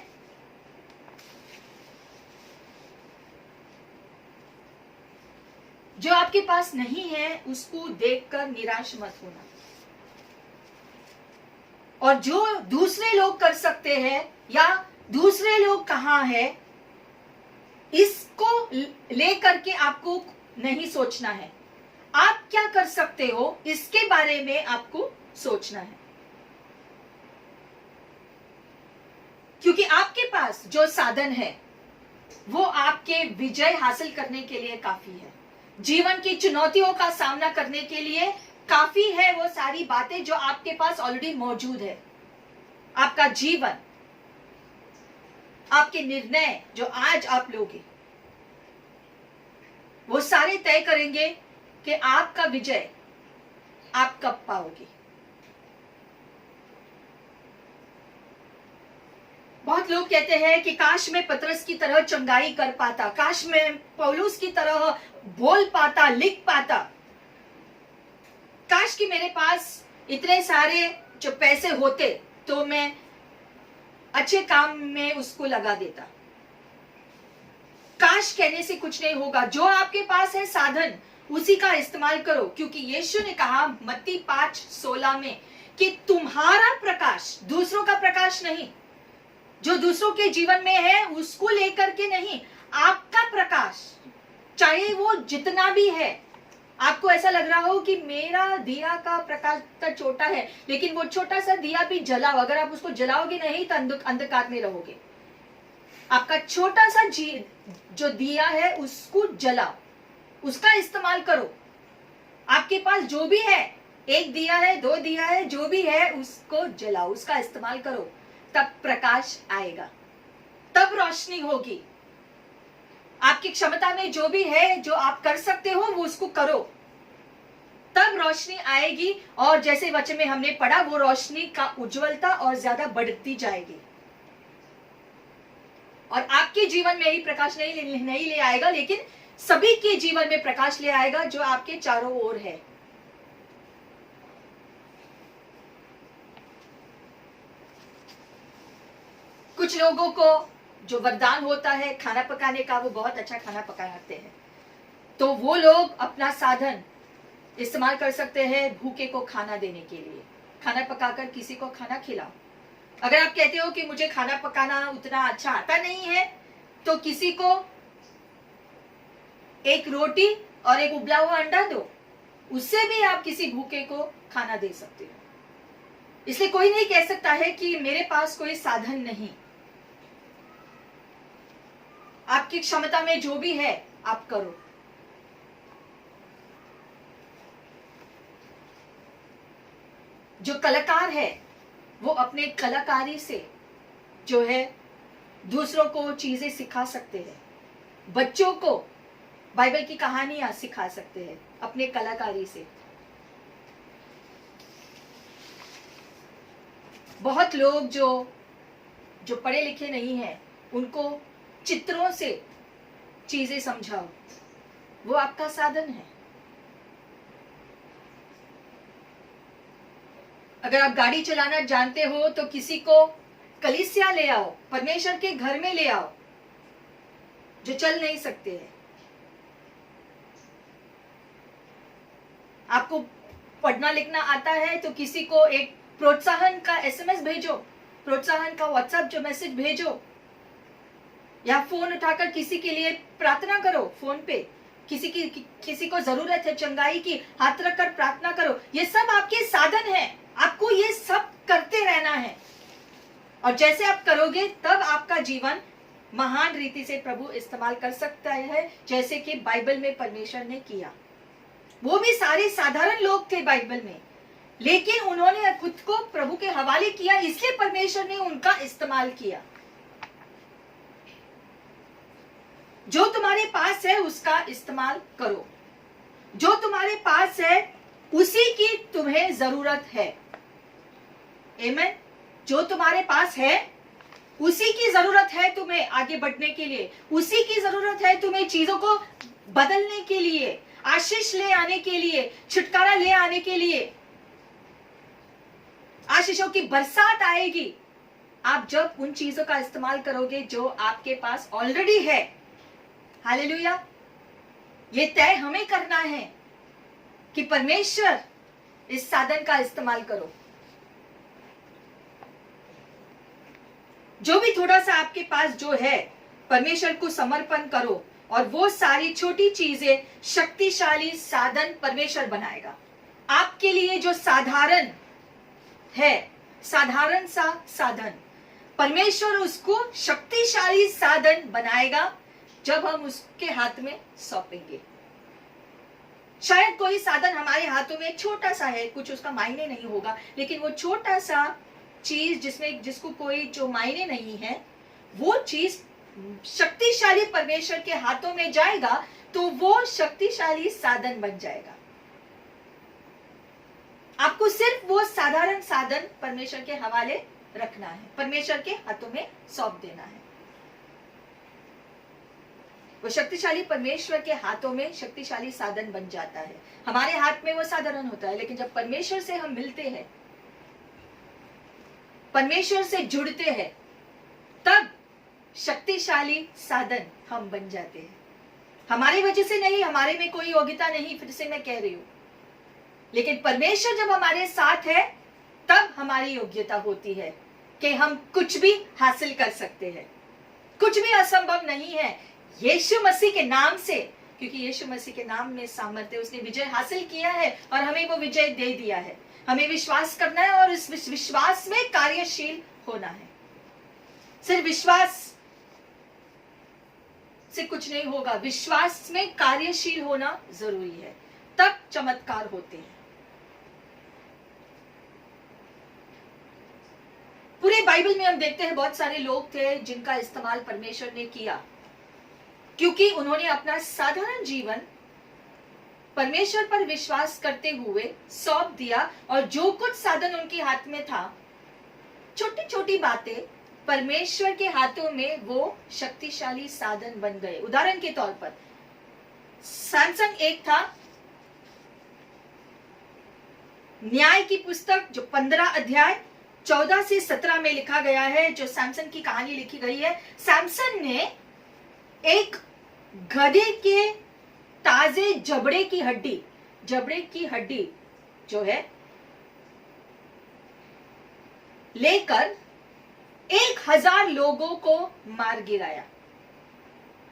जो आपके पास नहीं है उसको देखकर निराश मत होना। और जो दूसरे लोग कर सकते हैं या दूसरे लोग कहाँ है, इसको लेकर के आपको नहीं सोचना है। आप क्या कर सकते हो इसके बारे में आपको सोचना है, क्योंकि आपके पास जो साधन है वो आपके विजय हासिल करने के लिए काफी है, जीवन की चुनौतियों का सामना करने के लिए काफी है वो सारी बातें जो आपके पास ऑलरेडी मौजूद है। आपका जीवन, आपके निर्णय जो आज आप लोगे, वो सारे तय करेंगे कि आपका विजय आप कब पाओगे। बहुत लोग कहते हैं कि काश मैं पतरस की तरह चंगाई कर पाता, काश मैं पौलुस की तरह बोल पाता, लिख पाता, काश कि मेरे पास इतने सारे जो पैसे होते तो मैं अच्छे काम में उसको लगा देता। काश कहने से कुछ नहीं होगा। जो आपके पास है साधन, उसी का इस्तेमाल करो, क्योंकि यीशु ने कहा मत्ती 5:16 में कि तुम्हारा प्रकाश दूसरों का प्रकाश नहीं, जो दूसरों के जीवन में है उसको लेकर के नहीं, आपका प्रकाश चाहे वो जितना भी है। आपको ऐसा लग रहा हो कि मेरा दिया का प्रकाश तो छोटा है, लेकिन वो छोटा सा दिया भी जलाओ, अगर आप उसको जलाओगे नहीं तो अंधकार में रहोगे। आपका छोटा सा जो दिया है उसको जलाओ, उसका इस्तेमाल करो। आपके पास जो भी है, 1 दिया है, 2 दिया है, जो भी है उसको जलाओ, उसका इस्तेमाल करो, तब प्रकाश आएगा, तब रोशनी होगी। आपकी क्षमता में जो भी है, जो आप कर सकते हो वो उसको करो, तब रोशनी आएगी। और जैसे वचन में हमने पढ़ा, वो रोशनी का उज्जवलता और ज्यादा बढ़ती जाएगी, और आपके जीवन में ही प्रकाश नहीं ले आएगा, लेकिन सभी के जीवन में प्रकाश ले आएगा जो आपके चारों ओर है। कुछ लोगों को जो वरदान होता है खाना पकाने का, वो बहुत अच्छा खाना पकाते हैं, तो वो लोग अपना साधन इस्तेमाल कर सकते हैं भूखे को खाना देने के लिए। खाना पकाकर किसी को खाना खिलाओ। अगर आप कहते हो कि मुझे खाना पकाना उतना अच्छा आता नहीं है, तो किसी को एक रोटी और एक उबला हुआ अंडा दो, उससे भी आप किसी भूखे को खाना दे सकते हो। इसलिए कोई नहीं कह सकता है कि मेरे पास कोई साधन नहीं। आपकी क्षमता में जो भी है आप करो। जो कलाकार है वो अपने कलाकारी से जो है दूसरों को चीजें सिखा सकते हैं। बच्चों को बाइबल की कहानियां सिखा सकते हैं अपने कलाकारी से। बहुत लोग जो पढ़े लिखे नहीं हैं, उनको चित्रों से चीजें समझाओ, वो आपका साधन है। अगर आप गाड़ी चलाना जानते हो तो किसी को कलीसिया ले आओ, परमेश्वर के घर में ले आओ, जो चल नहीं सकते हैं। आपको पढ़ना लिखना आता है तो किसी को एक प्रोत्साहन का एसएमएस भेजो, प्रोत्साहन का व्हाट्सएप जो मैसेज भेजो, या फोन उठाकर किसी के लिए प्रार्थना करो। फोन पे किसी को जरूरत है चंगाई की, हाथ रखकर प्रार्थना करो। ये सब आपके साधन है, आपको ये सब करते रहना है। और जैसे आप करोगे तब आपका जीवन महान रीति से प्रभु इस्तेमाल कर सकता है, जैसे कि बाइबल में परमेश्वर ने किया। वो भी सारे साधारण लोग थे बाइबल में, लेकिन उन्होंने खुद को प्रभु के हवाले किया, इसलिए परमेश्वर ने उनका इस्तेमाल किया। जो तुम्हारे पास है उसका इस्तेमाल करो। जो तुम्हारे पास है उसी की तुम्हें जरूरत है। आमीन। जो तुम्हारे पास है उसी की जरूरत है तुम्हें आगे बढ़ने के लिए, उसी की जरूरत है तुम्हें चीजों को बदलने के लिए, आशीष ले आने के लिए, छुटकारा ले आने के लिए। आशीषों की बरसात आएगी आप जब उन चीजों का इस्तेमाल करोगे जो आपके पास ऑलरेडी है। हालेलुया। ये तय हमें करना है कि परमेश्वर इस साधन का इस्तेमाल करो। जो भी थोड़ा सा आपके पास जो है परमेश्वर को समर्पण करो, और वो सारी छोटी चीजें शक्तिशाली साधन परमेश्वर बनाएगा। आपके लिए जो साधारण है, साधारण सा साधन, परमेश्वर उसको शक्तिशाली साधन बनाएगा जब हम उसके हाथ में सौंपेंगे। शायद कोई साधन हमारे हाथों में छोटा सा है, कुछ उसका मायने नहीं होगा, लेकिन वो छोटा सा चीज जिसको कोई जो मायने नहीं है, वो चीज शक्तिशाली परमेश्वर के हाथों में जाएगा तो वो शक्तिशाली साधन बन जाएगा। आपको सिर्फ वो साधारण साधन परमेश्वर के हवाले रखना है, परमेश्वर के हाथों में सौंप देना है। वो शक्तिशाली परमेश्वर के हाथों में शक्तिशाली साधन बन जाता है। हमारे हाथ में वो साधारण होता है, लेकिन जब परमेश्वर से हम मिलते हैं, परमेश्वर से जुड़ते हैं, तब शक्तिशाली साधन हम बन जाते हैं। हमारी वजह से नहीं, हमारे में कोई योग्यता नहीं, फिर से मैं कह रही हूं, लेकिन परमेश्वर जब हमारे साथ है तब हमारी योग्यता होती है कि हम कुछ भी हासिल कर सकते हैं। कुछ भी असंभव नहीं है यीशु मसीह के नाम से, क्योंकि यीशु मसीह के नाम में सामर्थ्य, उसने विजय हासिल किया है और हमें वो विजय दे दिया है। हमें विश्वास करना है और इस विश्वास में कार्यशील होना है। सिर्फ विश्वास से कुछ नहीं होगा, विश्वास में कार्यशील होना जरूरी है, तब चमत्कार होते हैं। पूरे बाइबल में हम देखते हैं बहुत सारे लोग थे जिनका इस्तेमाल परमेश्वर ने किया, क्योंकि उन्होंने अपना साधारण जीवन परमेश्वर पर विश्वास करते हुए सौंप दिया, और जो कुछ साधन उनके हाथ में था, छोटी छोटी बातें परमेश्वर के हाथों में वो शक्तिशाली साधन बन गए। उदाहरण के तौर पर सैमसन एक था, न्याय की पुस्तक जो 15 अध्याय 14 से 17 में लिखा गया है, जो सैमसन की कहानी लिखी गई है। सैमसन ने एक गधे के ताजे जबड़े की हड्डी जो है लेकर 1000 लोगों को मार गिराया।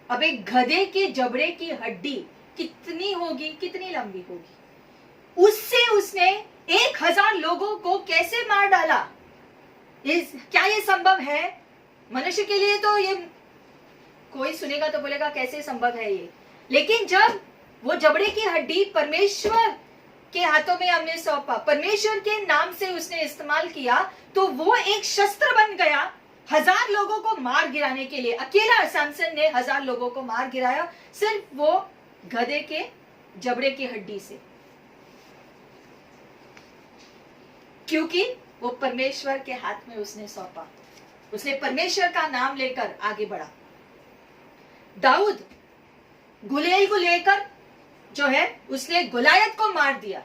अब एक गधे के जबड़े की हड्डी कितनी होगी, कितनी लंबी होगी, उससे उसने 1000 लोगों को कैसे मार डाला? क्या ये संभव है? मनुष्य के लिए तो ये कोई सुनेगा तो बोलेगा कैसे संभव है ये, लेकिन जब वो जबड़े की हड्डी परमेश्वर के हाथों में हमने सौंपा, परमेश्वर के नाम से उसने इस्तेमाल किया, तो वो एक शस्त्र बन गया 1000 लोगों को मार गिराने के लिए। अकेला सैमसन ने 1000 लोगों को मार गिराया, सिर्फ वो गधे के जबड़े की हड्डी से, क्योंकि वो परमेश्वर के हाथ में उसने सौंपा, उसने परमेश्वर का नाम लेकर आगे बढ़ा। दाऊद गुलेल को लेकर जो है उसने गुलायत को मार दिया।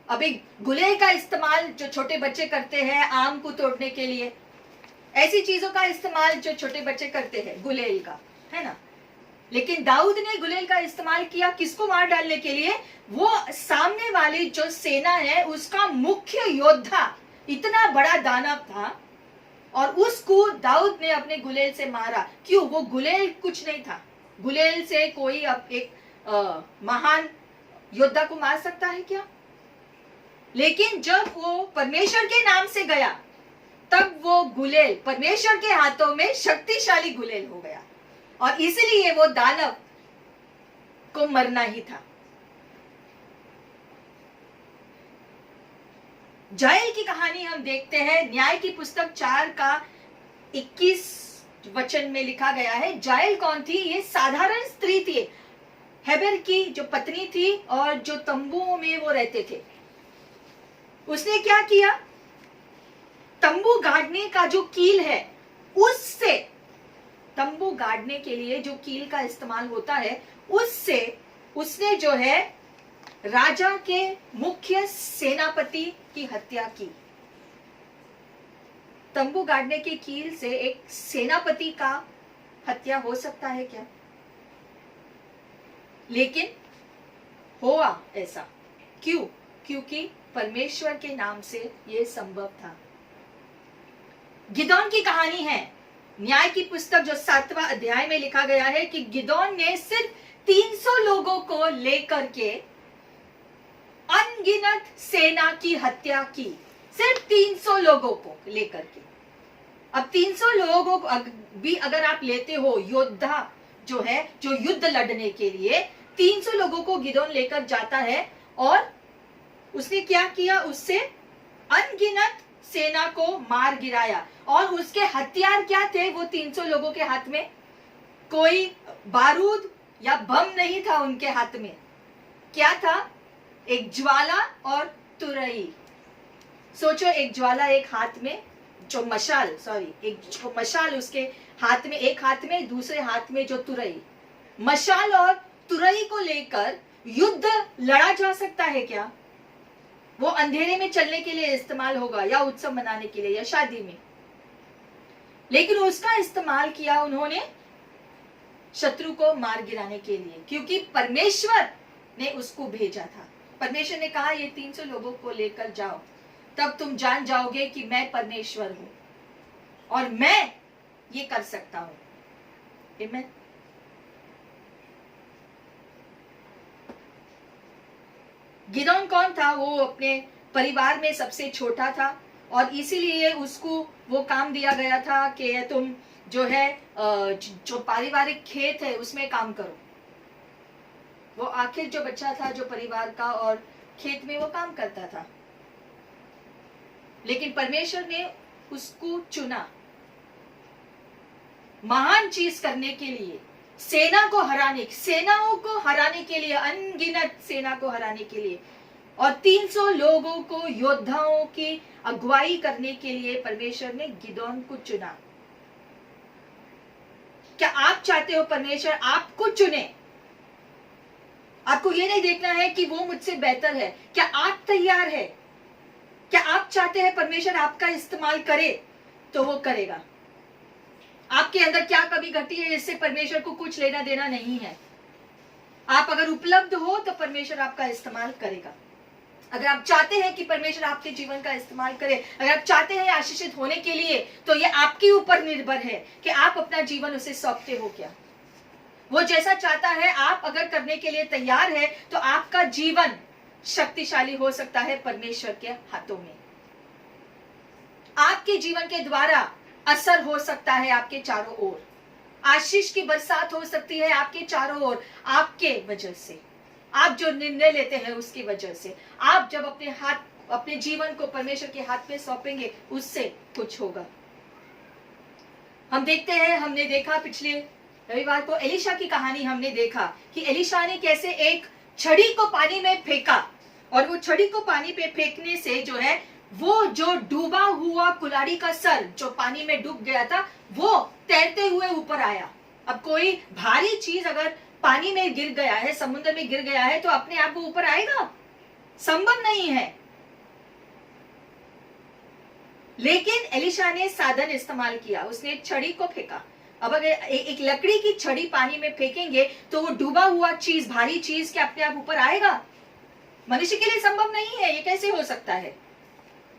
अब एक गुलेल का इस्तेमाल जो छोटे बच्चे करते हैं आम को तोड़ने के लिए, ऐसी चीजों का इस्तेमाल जो छोटे बच्चे करते हैं गुलेल का, है ना, लेकिन दाऊद ने गुलेल का इस्तेमाल किया किसको मार डालने के लिए? वो सामने वाली जो सेना है उसका मुख्य योद्धा, इतना बड़ा दानव था, और उसको दाऊद ने अपने गुलेल से मारा। क्यों? वो गुलेल कुछ नहीं था, गुलेल से कोई अब एक महान योद्धा को मार सकता है क्या? लेकिन जब वो परमेश्वर के नाम से गया, तब वो गुलेल परमेश्वर के हाथों में शक्तिशाली गुलेल हो गया, और इसलिए वो दानव को मरना ही था। जायल की कहानी हम देखते हैं, न्याय की पुस्तक 4 का 21 वचन में लिखा गया है। जायल कौन थी? ये साधारण स्त्री थी, हेबर की जो पत्नी थी, और जो तंबुओं में वो रहते थे। उसने क्या किया? तंबू गाड़ने का जो कील है, उससे, तंबू गाड़ने के लिए जो कील का इस्तेमाल होता है, उससे उसने जो है राजा के मुख्य सेनापति की हत्या की। तंबू गाड़ने की कील से एक सेनापति का हत्या हो सकता है क्या? लेकिन हुआ ऐसा। क्यों? क्योंकि परमेश्वर के नाम से यह संभव था। गिदोन की कहानी है, न्याय की पुस्तक जो 7वां अध्याय में लिखा गया है कि गिदोन ने सिर्फ 300 लोगों को लेकर के अनगिनत सेना की हत्या की, सिर्फ 300 लोगों को लेकर के। अब 300 लोगों को भी अगर आप लेते हो योद्धा जो है, जो युद्ध लड़ने के लिए, 300 लोगों को गिदोन लेकर जाता है और उसने क्या किया, उससे अनगिनत सेना को मार गिराया। और उसके हथियार क्या थे वो 300 लोगों के हाथ में? कोई बारूद या बम नहीं था उनके हाथ में। क्या था? एक ज्वाला और तुरई। सोचो, एक ज्वाला एक हाथ में, जो मशाल, सॉरी, एक जो मशाल उसके हाथ में, एक हाथ में, दूसरे हाथ में जो तुरई। मशाल और तुरई को लेकर युद्ध लड़ा जा सकता है क्या? वो अंधेरे में चलने के लिए इस्तेमाल होगा, या उत्सव मनाने के लिए, या शादी में। लेकिन उसका इस्तेमाल किया उन्होंने शत्रु को मार गिराने के लिए, क्योंकि परमेश्वर ने उसको भेजा था। परमेश्वर ने कहा, ये 300 लोगों को लेकर जाओ, तब तुम जान जाओगे कि मैं परमेश्वर हूं और मैं ये कर सकता हूं। आमीन। गिदोन कौन था? वो अपने परिवार में सबसे छोटा था और इसीलिए उसको वो काम दिया गया था कि तुम जो है जो पारिवारिक खेत है उसमें काम करो। वो आखिर जो बच्चा था जो परिवार का, और खेत में वो काम करता था। लेकिन परमेश्वर ने उसको चुना महान चीज करने के लिए, सेनाओं को हराने के लिए, अनगिनत सेना को हराने के लिए, और 300 लोगों को, योद्धाओं की अगुवाई करने के लिए परमेश्वर ने गिदोन को चुना। क्या आप चाहते हो परमेश्वर आपको चुने? आपको ये नहीं देखना है कि वो मुझसे बेहतर है। क्या आप तैयार है? क्या आप चाहते हैं परमेश्वर आपका इस्तेमाल करे? तो वो करेगा। आपके अंदर क्या कमी घटी है, इससे परमेश्वर को कुछ लेना देना नहीं है। आप अगर उपलब्ध हो तो परमेश्वर आपका इस्तेमाल करेगा। अगर आप चाहते हैं कि परमेश्वर आपके जीवन का इस्तेमाल करे, अगर आप चाहते हैं आशीषित होने के लिए, तो ये आपके ऊपर निर्भर है कि आप अपना जीवन उसे सौंपते हो क्या। वो जैसा चाहता है, आप अगर करने के लिए तैयार है, तो आपका जीवन शक्तिशाली हो सकता है परमेश्वर के हाथों में। आपके जीवन के द्वारा असर हो सकता है आपके चारों ओर, आशीष की बरसात हो सकती है आपके चारों ओर, आपके वजह से, आप जो निर्णय लेते हैं उसकी वजह से। आप जब अपने जीवन को परमेश्वर के हाथ में सौंपेंगे, उससे कुछ होगा। हम देखते हैं, हमने देखा पिछले रविवार को एलिशा की कहानी, हमने देखा कि एलिशा ने कैसे एक छड़ी को पानी में फेंका, और वो छड़ी को पानी पे फेंकने से जो है, वो जो डूबा हुआ कुल्हाड़ी का सर जो पानी में डूब गया था, वो तैरते हुए ऊपर आया। अब कोई भारी चीज अगर पानी में गिर गया है, समुद्र में गिर गया है, तो अपने आप वो ऊपर आएगा? संभव नहीं है। लेकिन एलिशा ने साधन इस्तेमाल किया, उसने एक छड़ी को फेंका। अब अगर एक लकड़ी की छड़ी पानी में फेंकेंगे तो वो डूबा हुआ चीज, भारी चीज के अपने आप ऊपर आएगा? मनुष्य के लिए संभव नहीं है, ये कैसे हो सकता है?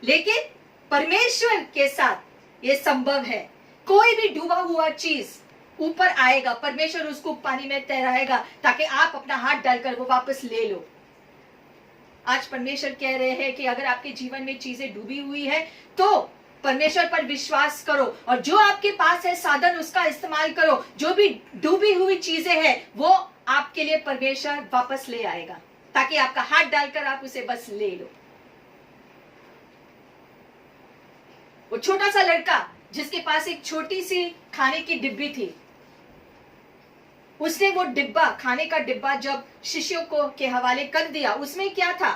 लेकिन परमेश्वर के साथ ये संभव है। कोई भी डूबा हुआ चीज ऊपर आएगा, परमेश्वर उसको पानी में तैराएगा, ताकि आप अपना हाथ डालकर वो वापस ले लो। आज परमेश्वर कह रहे हैं कि अगर आपके जीवन में चीजें डूबी हुई है, तो परमेश्वर पर विश्वास करो, और जो आपके पास है साधन, उसका इस्तेमाल करो। जो भी डूबी हुई चीजें हैं, वो आपके लिए परमेश्वर वापस ले आएगा, ताकि आपका हाथ डालकर आप उसे बस ले लो। वो छोटा सा लड़का जिसके पास एक छोटी सी खाने की डिब्बी थी, उसने वो डिब्बा, खाने का डिब्बा जब शिष्यों को के हवाले कर दिया, उसमें क्या था?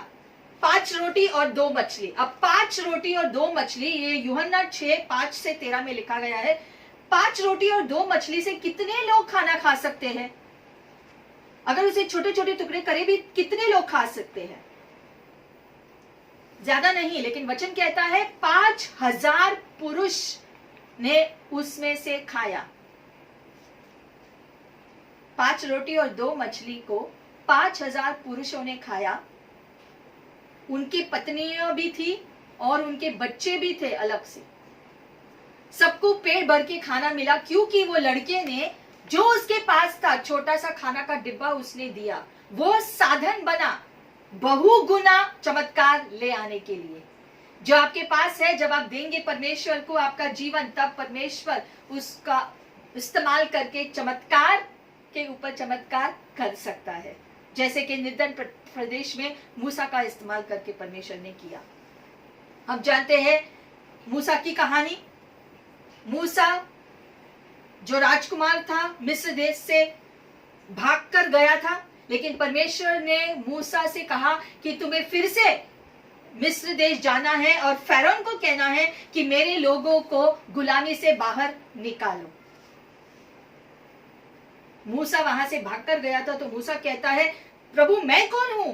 5 रोटी और 2 मछली। अब 5 रोटी और 2 मछली, ये यूहन्ना 6:5-13 में लिखा गया है। 5 रोटी और 2 मछली से कितने लोग खाना खा सकते हैं? अगर उसे छोटे छोटे टुकड़े करे भी कितने लोग खा सकते हैं? ज्यादा नहीं, लेकिन वचन कहता है 5000 पुरुष ने उसमें से खाया। 5 रोटी और 2 मछली को 5000 पुरुषों ने खाया। उनकी पत्नियां भी थी और उनके बच्चे भी थे अलग से। सबको पेट भर के खाना मिला, क्योंकि वो लड़के ने जो उसके पास था, छोटा सा खाना का डिब्बा उसने दिया। वो साधन बना बहुगुना चमत्कार ले आने के लिए। जो आपके पास है, जब आप देंगे परमेश्वर को आपका जीवन, तब परमेश्वर उसका इस्तेमाल करके चमत्कार के ऊपर चमत्कार कर सकता है। जैसे कि निर्जन प्रदेश में मूसा का इस्तेमाल करके परमेश्वर ने किया। हम जानते हैं मूसा की कहानी। मूसा जो राजकुमार था, मिस्र देश से भागकर गया था, लेकिन परमेश्वर ने मूसा से कहा कि तुम्हें फिर से मिस्र देश जाना है और फैरौन को कहना है कि मेरे लोगों को गुलामी से बाहर निकालो। मूसा वहां से भागकर गया था, तो मूसा कहता है प्रभु मैं कौन हूं?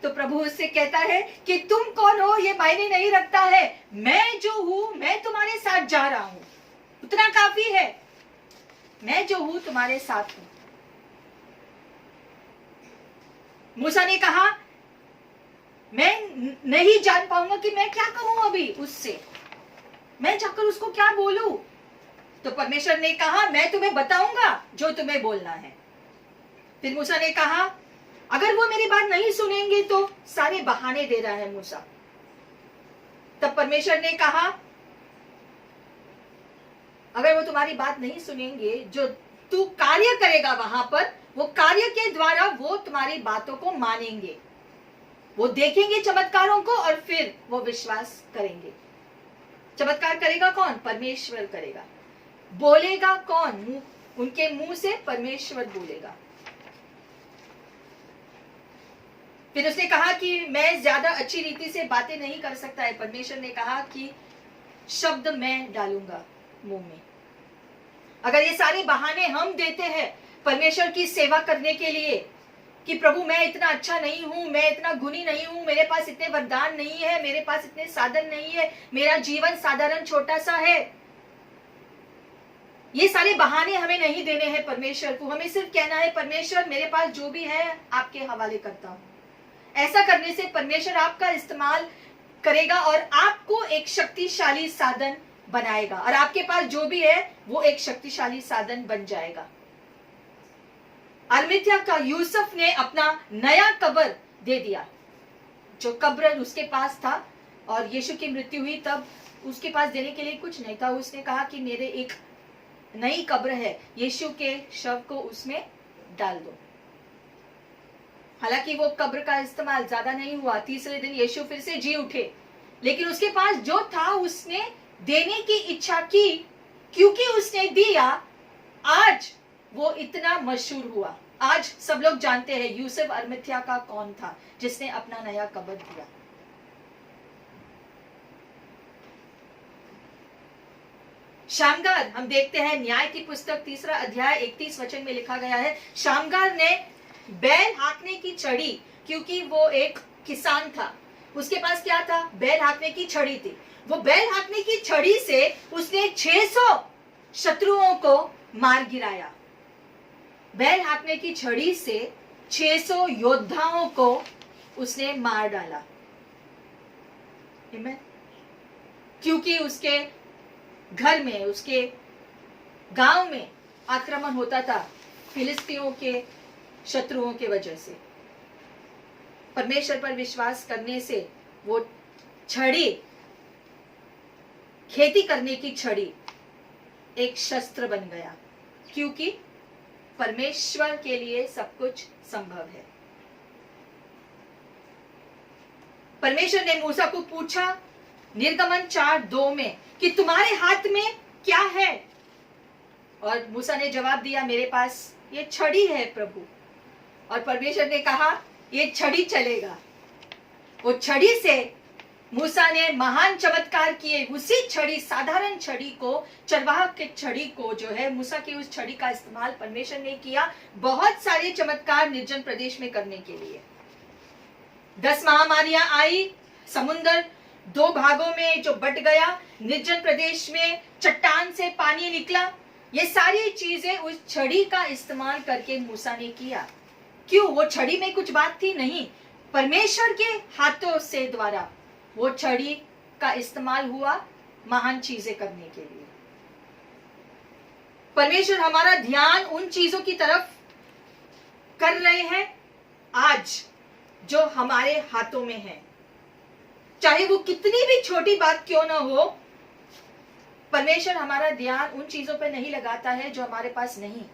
तो प्रभु उससे कहता है कि तुम कौन हो ये मायने नहीं रखता है, मैं जो हूं मैं तुम्हारे साथ जा रहा हूं, उतना काफी है। मैं जो हूं तुम्हारे साथ हूं। मूसा ने कहा मैं नहीं जान पाऊंगा कि मैं क्या कहूं अभी उससे, मैं जाकर उसको क्या बोलूं। तो परमेश्वर ने कहा मैं तुम्हें बताऊंगा जो तुम्हें बोलना है। फिर मूसा ने कहा अगर वो मेरी बात नहीं सुनेंगे तो, सारे बहाने दे रहा है मूसा। तब परमेश्वर ने कहा अगर वो तुम्हारी बात नहीं सुनेंगे, जो तू कार्य करेगा वहां पर, वो कार्य के द्वारा वो तुम्हारी बातों को मानेंगे, वो देखेंगे चमत्कारों को और फिर वो विश्वास करेंगे। चमत्कार करेगा कौन? परमेश्वर करेगा। बोलेगा कौन? उनके मुंह से परमेश्वर बोलेगा। फिर उसने कहा कि मैं ज्यादा अच्छी रीति से बातें नहीं कर सकता है। परमेश्वर ने कहा कि शब्द मैं डालूंगा मुंह में। अगर ये सारे बहाने हम देते हैं परमेश्वर की सेवा करने के लिए कि प्रभु मैं इतना अच्छा नहीं हूं, मैं इतना गुणी नहीं हूं, मेरे पास इतने वरदान नहीं है, मेरे पास इतने साधन नहीं है, मेरा जीवन साधारण छोटा सा है, ये सारे बहाने हमें नहीं देने हैं परमेश्वर को। हमें सिर्फ कहना है परमेश्वर मेरे पास जो भी है आपके हवाले करता हूं। ऐसा करने से परमेश्वर आपका इस्तेमाल करेगा और आपको एक शक्तिशाली साधन बनाएगा, और आपके पास जो भी है वो एक शक्तिशाली साधन बन जाएगा। अरमित्या का यूसुफ ने अपना नया कब्र दे दिया। जो कब्र उसके पास था और यीशु की मृत्यु हुई तब उसके पास देने के लिए कुछ नहीं था। उसने कहा कि मेरे एक नई कब्र है, यीशु के शव को उसमें डाल दो। हालांकि वो कब्र का इस्तेमाल ज्यादा नहीं हुआ। तीसरे दिन यीशु फिर से जी उठे, लेकिन उसके पास जो था उसने देने की इच्छा की, क्योंकि उसने दिया आज वो इतना मशहूर हुआ। आज सब लोग जानते हैं यूसुफ अरमित्या का कौन था जिसने अपना नया कब्र दिया। शामगार, हम देखते हैं न्याय की पुस्तक 3 अध्याय 31 वचन में लिखा गया है, शामगार ने बैल हाँकने की छड़ी, क्योंकि वो एक किसान था, उसके पास क्या था? बैल हाँकने की छड़ी थी। वो बैल हाँकने की छड़ी से उसने 600 शत्रुओं को मार गिराया। बैल हाँकने की छड़ी से 600 योद्धाओं को उसने मार डाला। आमीन। क्योंकि उसके घर में, उसके गांव में आक्रमण होता था फिलिस्तीयों के शत्रुओं के वजह से। परमेश्वर पर विश्वास करने से वो छड़ी, खेती करने की छड़ी, एक शस्त्र बन गया, क्योंकि परमेश्वर के लिए सब कुछ संभव है। परमेश्वर ने मूसा को पूछा निर्गमन 4:2 में कि तुम्हारे हाथ में क्या है? और मूसा ने जवाब दिया मेरे पास ये छड़ी है प्रभु। और परमेश्वर ने कहा ये छड़ी चलेगा। वो छड़ी से मूसा ने महान चमत्कार किए। उसी छड़ी, साधारण छड़ी को, चरवाहा के छड़ी को जो है, मूसा की उस छड़ी का इस्तेमाल परमेश्वर ने किया बहुत सारे चमत्कार निर्जन प्रदेश में करने के लिए। 10 महामारियां आई, समुद्र 2 भागों में जो बट गया, निर्जन प्रदेश में चट्टान से पानी निकला। ये सारी चीजें उस छड़ी का इस्तेमाल करके मूसा ने किया। क्यों? वो छड़ी में कुछ बात थी? नहीं, परमेश्वर के हाथों से द्वारा वो छड़ी का इस्तेमाल हुआ महान चीजें करने के लिए। परमेश्वर हमारा ध्यान उन चीजों की तरफ कर रहे हैं आज जो हमारे हाथों में है, चाहे वो कितनी भी छोटी बात क्यों ना हो। परमेश्वर हमारा ध्यान उन चीजों पर नहीं लगाता है जो हमारे पास नहीं।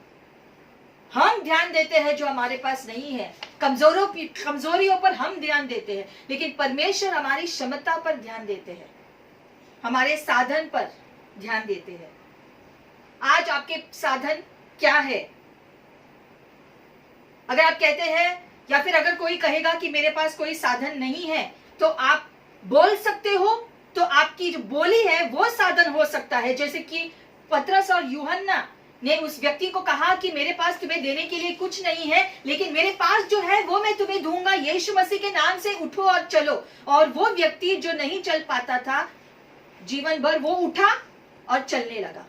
हम ध्यान देते हैं जो हमारे पास नहीं है। कमजोरियों पर हम ध्यान देते हैं, लेकिन परमेश्वर हमारी क्षमता पर ध्यान देते हैं, हमारे साधन पर ध्यान देते हैं। आज आपके साधन क्या है? अगर आप कहते हैं, या फिर अगर कोई कहेगा कि मेरे पास कोई साधन नहीं है, तो आप बोल सकते हो, तो आपकी जो बोली है वो साधन हो सकता है। जैसे कि पतरस और यूहन्ना ने उस व्यक्ति को कहा कि मेरे पास तुम्हें देने के लिए कुछ नहीं है, लेकिन मेरे पास जो है वो मैं तुम्हें दूंगा, यीशु मसीह के नाम से उठो और चलो। और वो व्यक्ति जो नहीं चल पाता था जीवन भर, वो उठा और चलने लगा।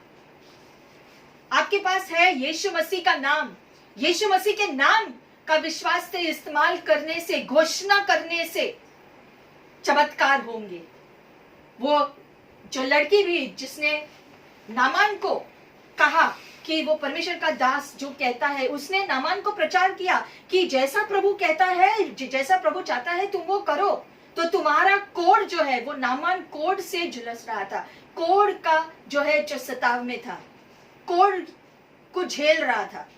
आपके पास है यीशु मसीह का नाम। यीशु मसीह के नाम का विश्वास से इस्तेमाल करने से, घोषणा करने से चमत्कार होंगे। वो जो लड़की भी जिसने नामान को कहा कि वो परमेश्वर का दास जो कहता है, उसने नामान को प्रचार किया कि जैसा प्रभु कहता है, जैसा प्रभु चाहता है तुम वो करो। तो तुम्हारा कोढ़ जो है वो नामान कोढ़ से झुलस रहा था, कोढ़ का जो है जो सताव में था, कोढ़ को झेल रहा था।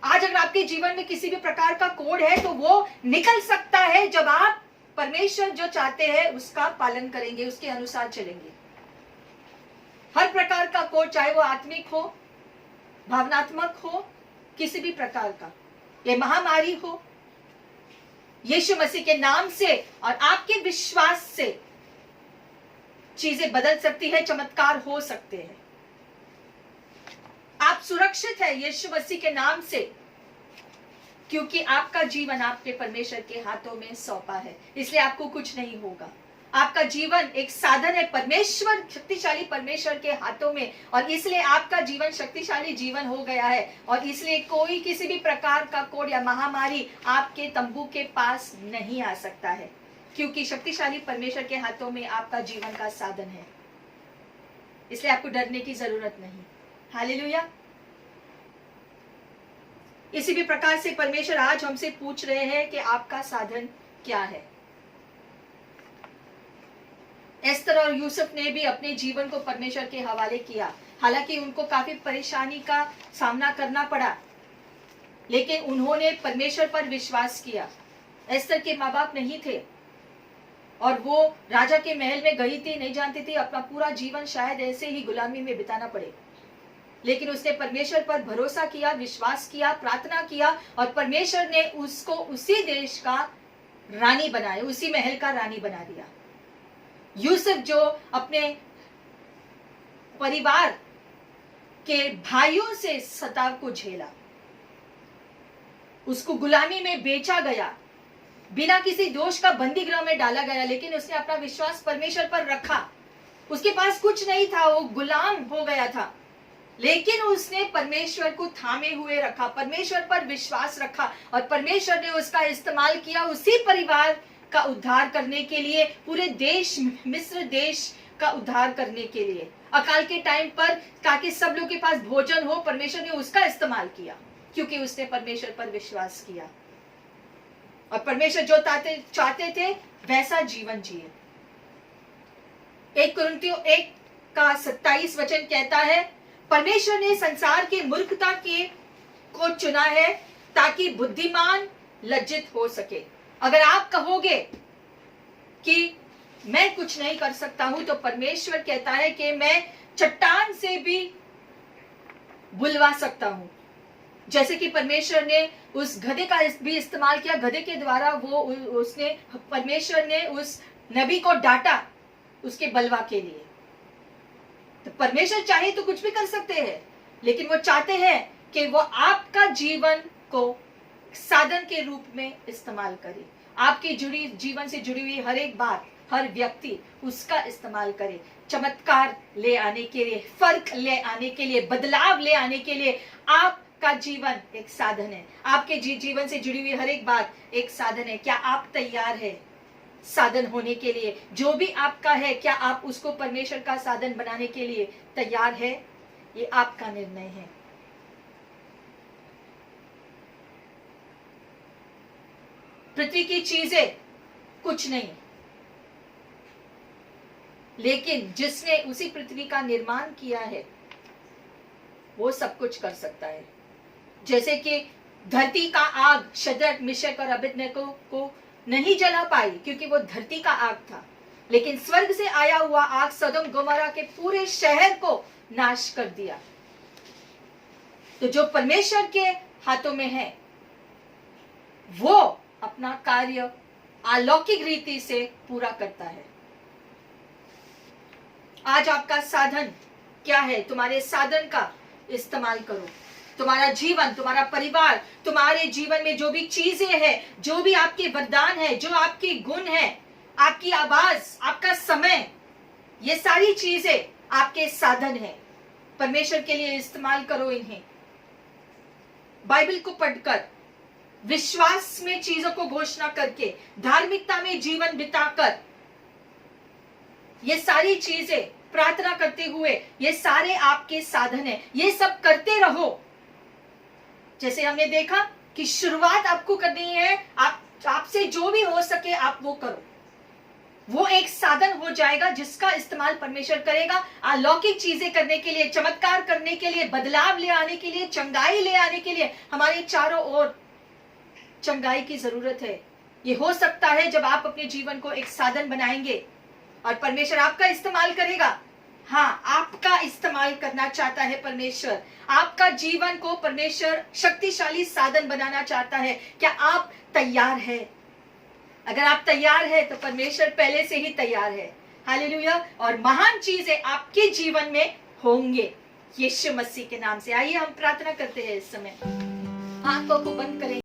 आज अगर आपके जीवन में किसी भी प्रकार का कोढ़ है तो वो निकल सकता है जब आप परमेश्वर जो चाहते हैं उसका पालन करेंगे, उसके अनुसार चलेंगे। हर प्रकार का कोढ़, चाहे वो आत्मिक हो, भावनात्मक हो, किसी भी प्रकार का, ये महामारी हो, यीशु मसीह के नाम से और आपके विश्वास से चीजें बदल सकती है, चमत्कार हो सकते हैं। आप सुरक्षित है यीशु मसीह के नाम से, क्योंकि आपका जीवन आपके परमेश्वर के हाथों में सौंपा है, इसलिए आपको कुछ नहीं होगा। आपका जीवन एक साधन है परमेश्वर, शक्तिशाली परमेश्वर के हाथों में, और इसलिए आपका जीवन शक्तिशाली जीवन हो गया है। और इसलिए कोई किसी भी प्रकार का कोढ़ या महामारी आपके तंबू के पास नहीं आ सकता है, क्योंकि शक्तिशाली परमेश्वर के हाथों में आपका जीवन का साधन है। इसलिए आपको डरने की जरूरत नहीं। हालेलुया। इसी भी प्रकार से परमेश्वर आज हमसे पूछ रहे हैं कि आपका साधन क्या है। एस्तर और यूसुफ ने भी अपने जीवन को परमेश्वर के हवाले किया। हालांकि उनको काफी परेशानी का सामना करना पड़ा, लेकिन उन्होंने परमेश्वर पर विश्वास किया। एस्तर के माँ बाप नहीं थे और वो राजा के महल में गई थी, नहीं जानती थी अपना पूरा जीवन शायद ऐसे ही गुलामी में बिताना पड़े, लेकिन उसने परमेश्वर पर भरोसा किया, विश्वास किया, प्रार्थना किया, और परमेश्वर ने उसको उसी देश का रानी बनाया, उसी महल का रानी बना दिया। यूसुफ जो अपने परिवार के भाइयों से सताव को झेला, उसको गुलामी में बेचा गया, बिना किसी दोष का बंदी गृह में डाला गया, लेकिन उसने अपना विश्वास परमेश्वर पर रखा। उसके पास कुछ नहीं था, वो गुलाम हो गया था, लेकिन उसने परमेश्वर को थामे हुए रखा, परमेश्वर पर विश्वास रखा, और परमेश्वर ने उसका इस्तेमाल किया उसी परिवार का उद्धार करने के लिए, पूरे देश, मिस्र देश का उद्धार करने के लिए। अकाल के टाइम पर ताकि सब लोग के पास भोजन हो, परमेश्वर ने उसका इस्तेमाल किया, क्योंकि उसने परमेश्वर पर विश्वास किया, और परमेश्वर जो चाहते थे वैसा जीवन जिए। 1 कुरिन्थियों 1:27 वचन कहता है, परमेश्वर ने संसार की मूर्खता को चुना है ताकि बुद्धिमान लज्जित हो सके। अगर आप कहोगे कि मैं कुछ नहीं कर सकता हूं, तो परमेश्वर कहता है कि मैं चट्टान से भी बुलवा सकता हूं। जैसे कि परमेश्वर ने उस गधे का भी इस्तेमाल किया, गधे के द्वारा परमेश्वर ने उस नबी को डांटा उसके बलवा के लिए। तो परमेश्वर चाहे तो कुछ भी कर सकते हैं, लेकिन वो चाहते हैं कि वो आपका जीवन को साधन के रूप में इस्तेमाल करे, आपके जीवन से जुड़ी हुई हर एक बात, हर व्यक्ति उसका इस्तेमाल करे, चमत्कार ले आने के लिए, फर्क ले आने के लिए, बदलाव ले आने के लिए। आपका जीवन एक साधन है, आपके जीवन से जुड़ी हुई हर एक बात एक साधन है। क्या आप तैयार है साधन होने के लिए? जो भी आपका है, क्या आप उसको परमेश्वर का साधन बनाने के लिए तैयार है? ये आपका निर्णय है। पृथ्वी की चीजें कुछ नहीं, लेकिन जिसने उसी पृथ्वी का निर्माण किया है वो सब कुछ कर सकता है। जैसे कि धरती का आग शद्रक, मिशक और अबेदनगो को नहीं जला पाई क्योंकि वो धरती का आग था, लेकिन स्वर्ग से आया हुआ आग सदोम गोमोरा के पूरे शहर को नाश कर दिया। तो जो परमेश्वर के हाथों में है वो अपना कार्य अलौकिक रीति से पूरा करता है। आज आपका साधन क्या है? तुम्हारे साधन का इस्तेमाल करो। तुम्हारा जीवन, तुम्हारा परिवार, तुम्हारे जीवन में जो भी चीजें हैं, जो भी आपके वरदान है, जो आपके गुण है, आपकी आवाज, आपका समय, ये सारी चीजें आपके साधन है। परमेश्वर के लिए इस्तेमाल करो इन्हें। बाइबल को पढ़कर, विश्वास में चीजों को घोषणा करके, धार्मिकता में जीवन बिताकर, ये सारी चीजें प्रार्थना करते हुए, ये सारे आपके साधन है। ये सब करते रहो। जैसे हमने देखा कि शुरुआत आपको करनी है, आपसे जो भी हो सके आप वो करो। वो एक साधन हो जाएगा जिसका इस्तेमाल परमेश्वर करेगा अलौकिक चीजें करने के लिए, चमत्कार करने के लिए, बदलाव ले आने के लिए, चंगाई ले आने के लिए। हमारे चारों ओर चंगाई की जरूरत है। ये हो सकता है जब आप अपने जीवन को एक साधन बनाएंगे और परमेश्वर आपका इस्तेमाल करेगा। हाँ, आपका इस्तेमाल करना चाहता है परमेश्वर। आपका जीवन को परमेश्वर शक्तिशाली साधन बनाना चाहता है। क्या आप तैयार है? अगर आप तैयार है तो परमेश्वर पहले से ही तैयार है। हालेलुया। और महान चीजें आपके जीवन में होंगे यीशु मसीह के नाम से। आइए हम प्रार्थना करते हैं इस समय। आंखों को बंद करें।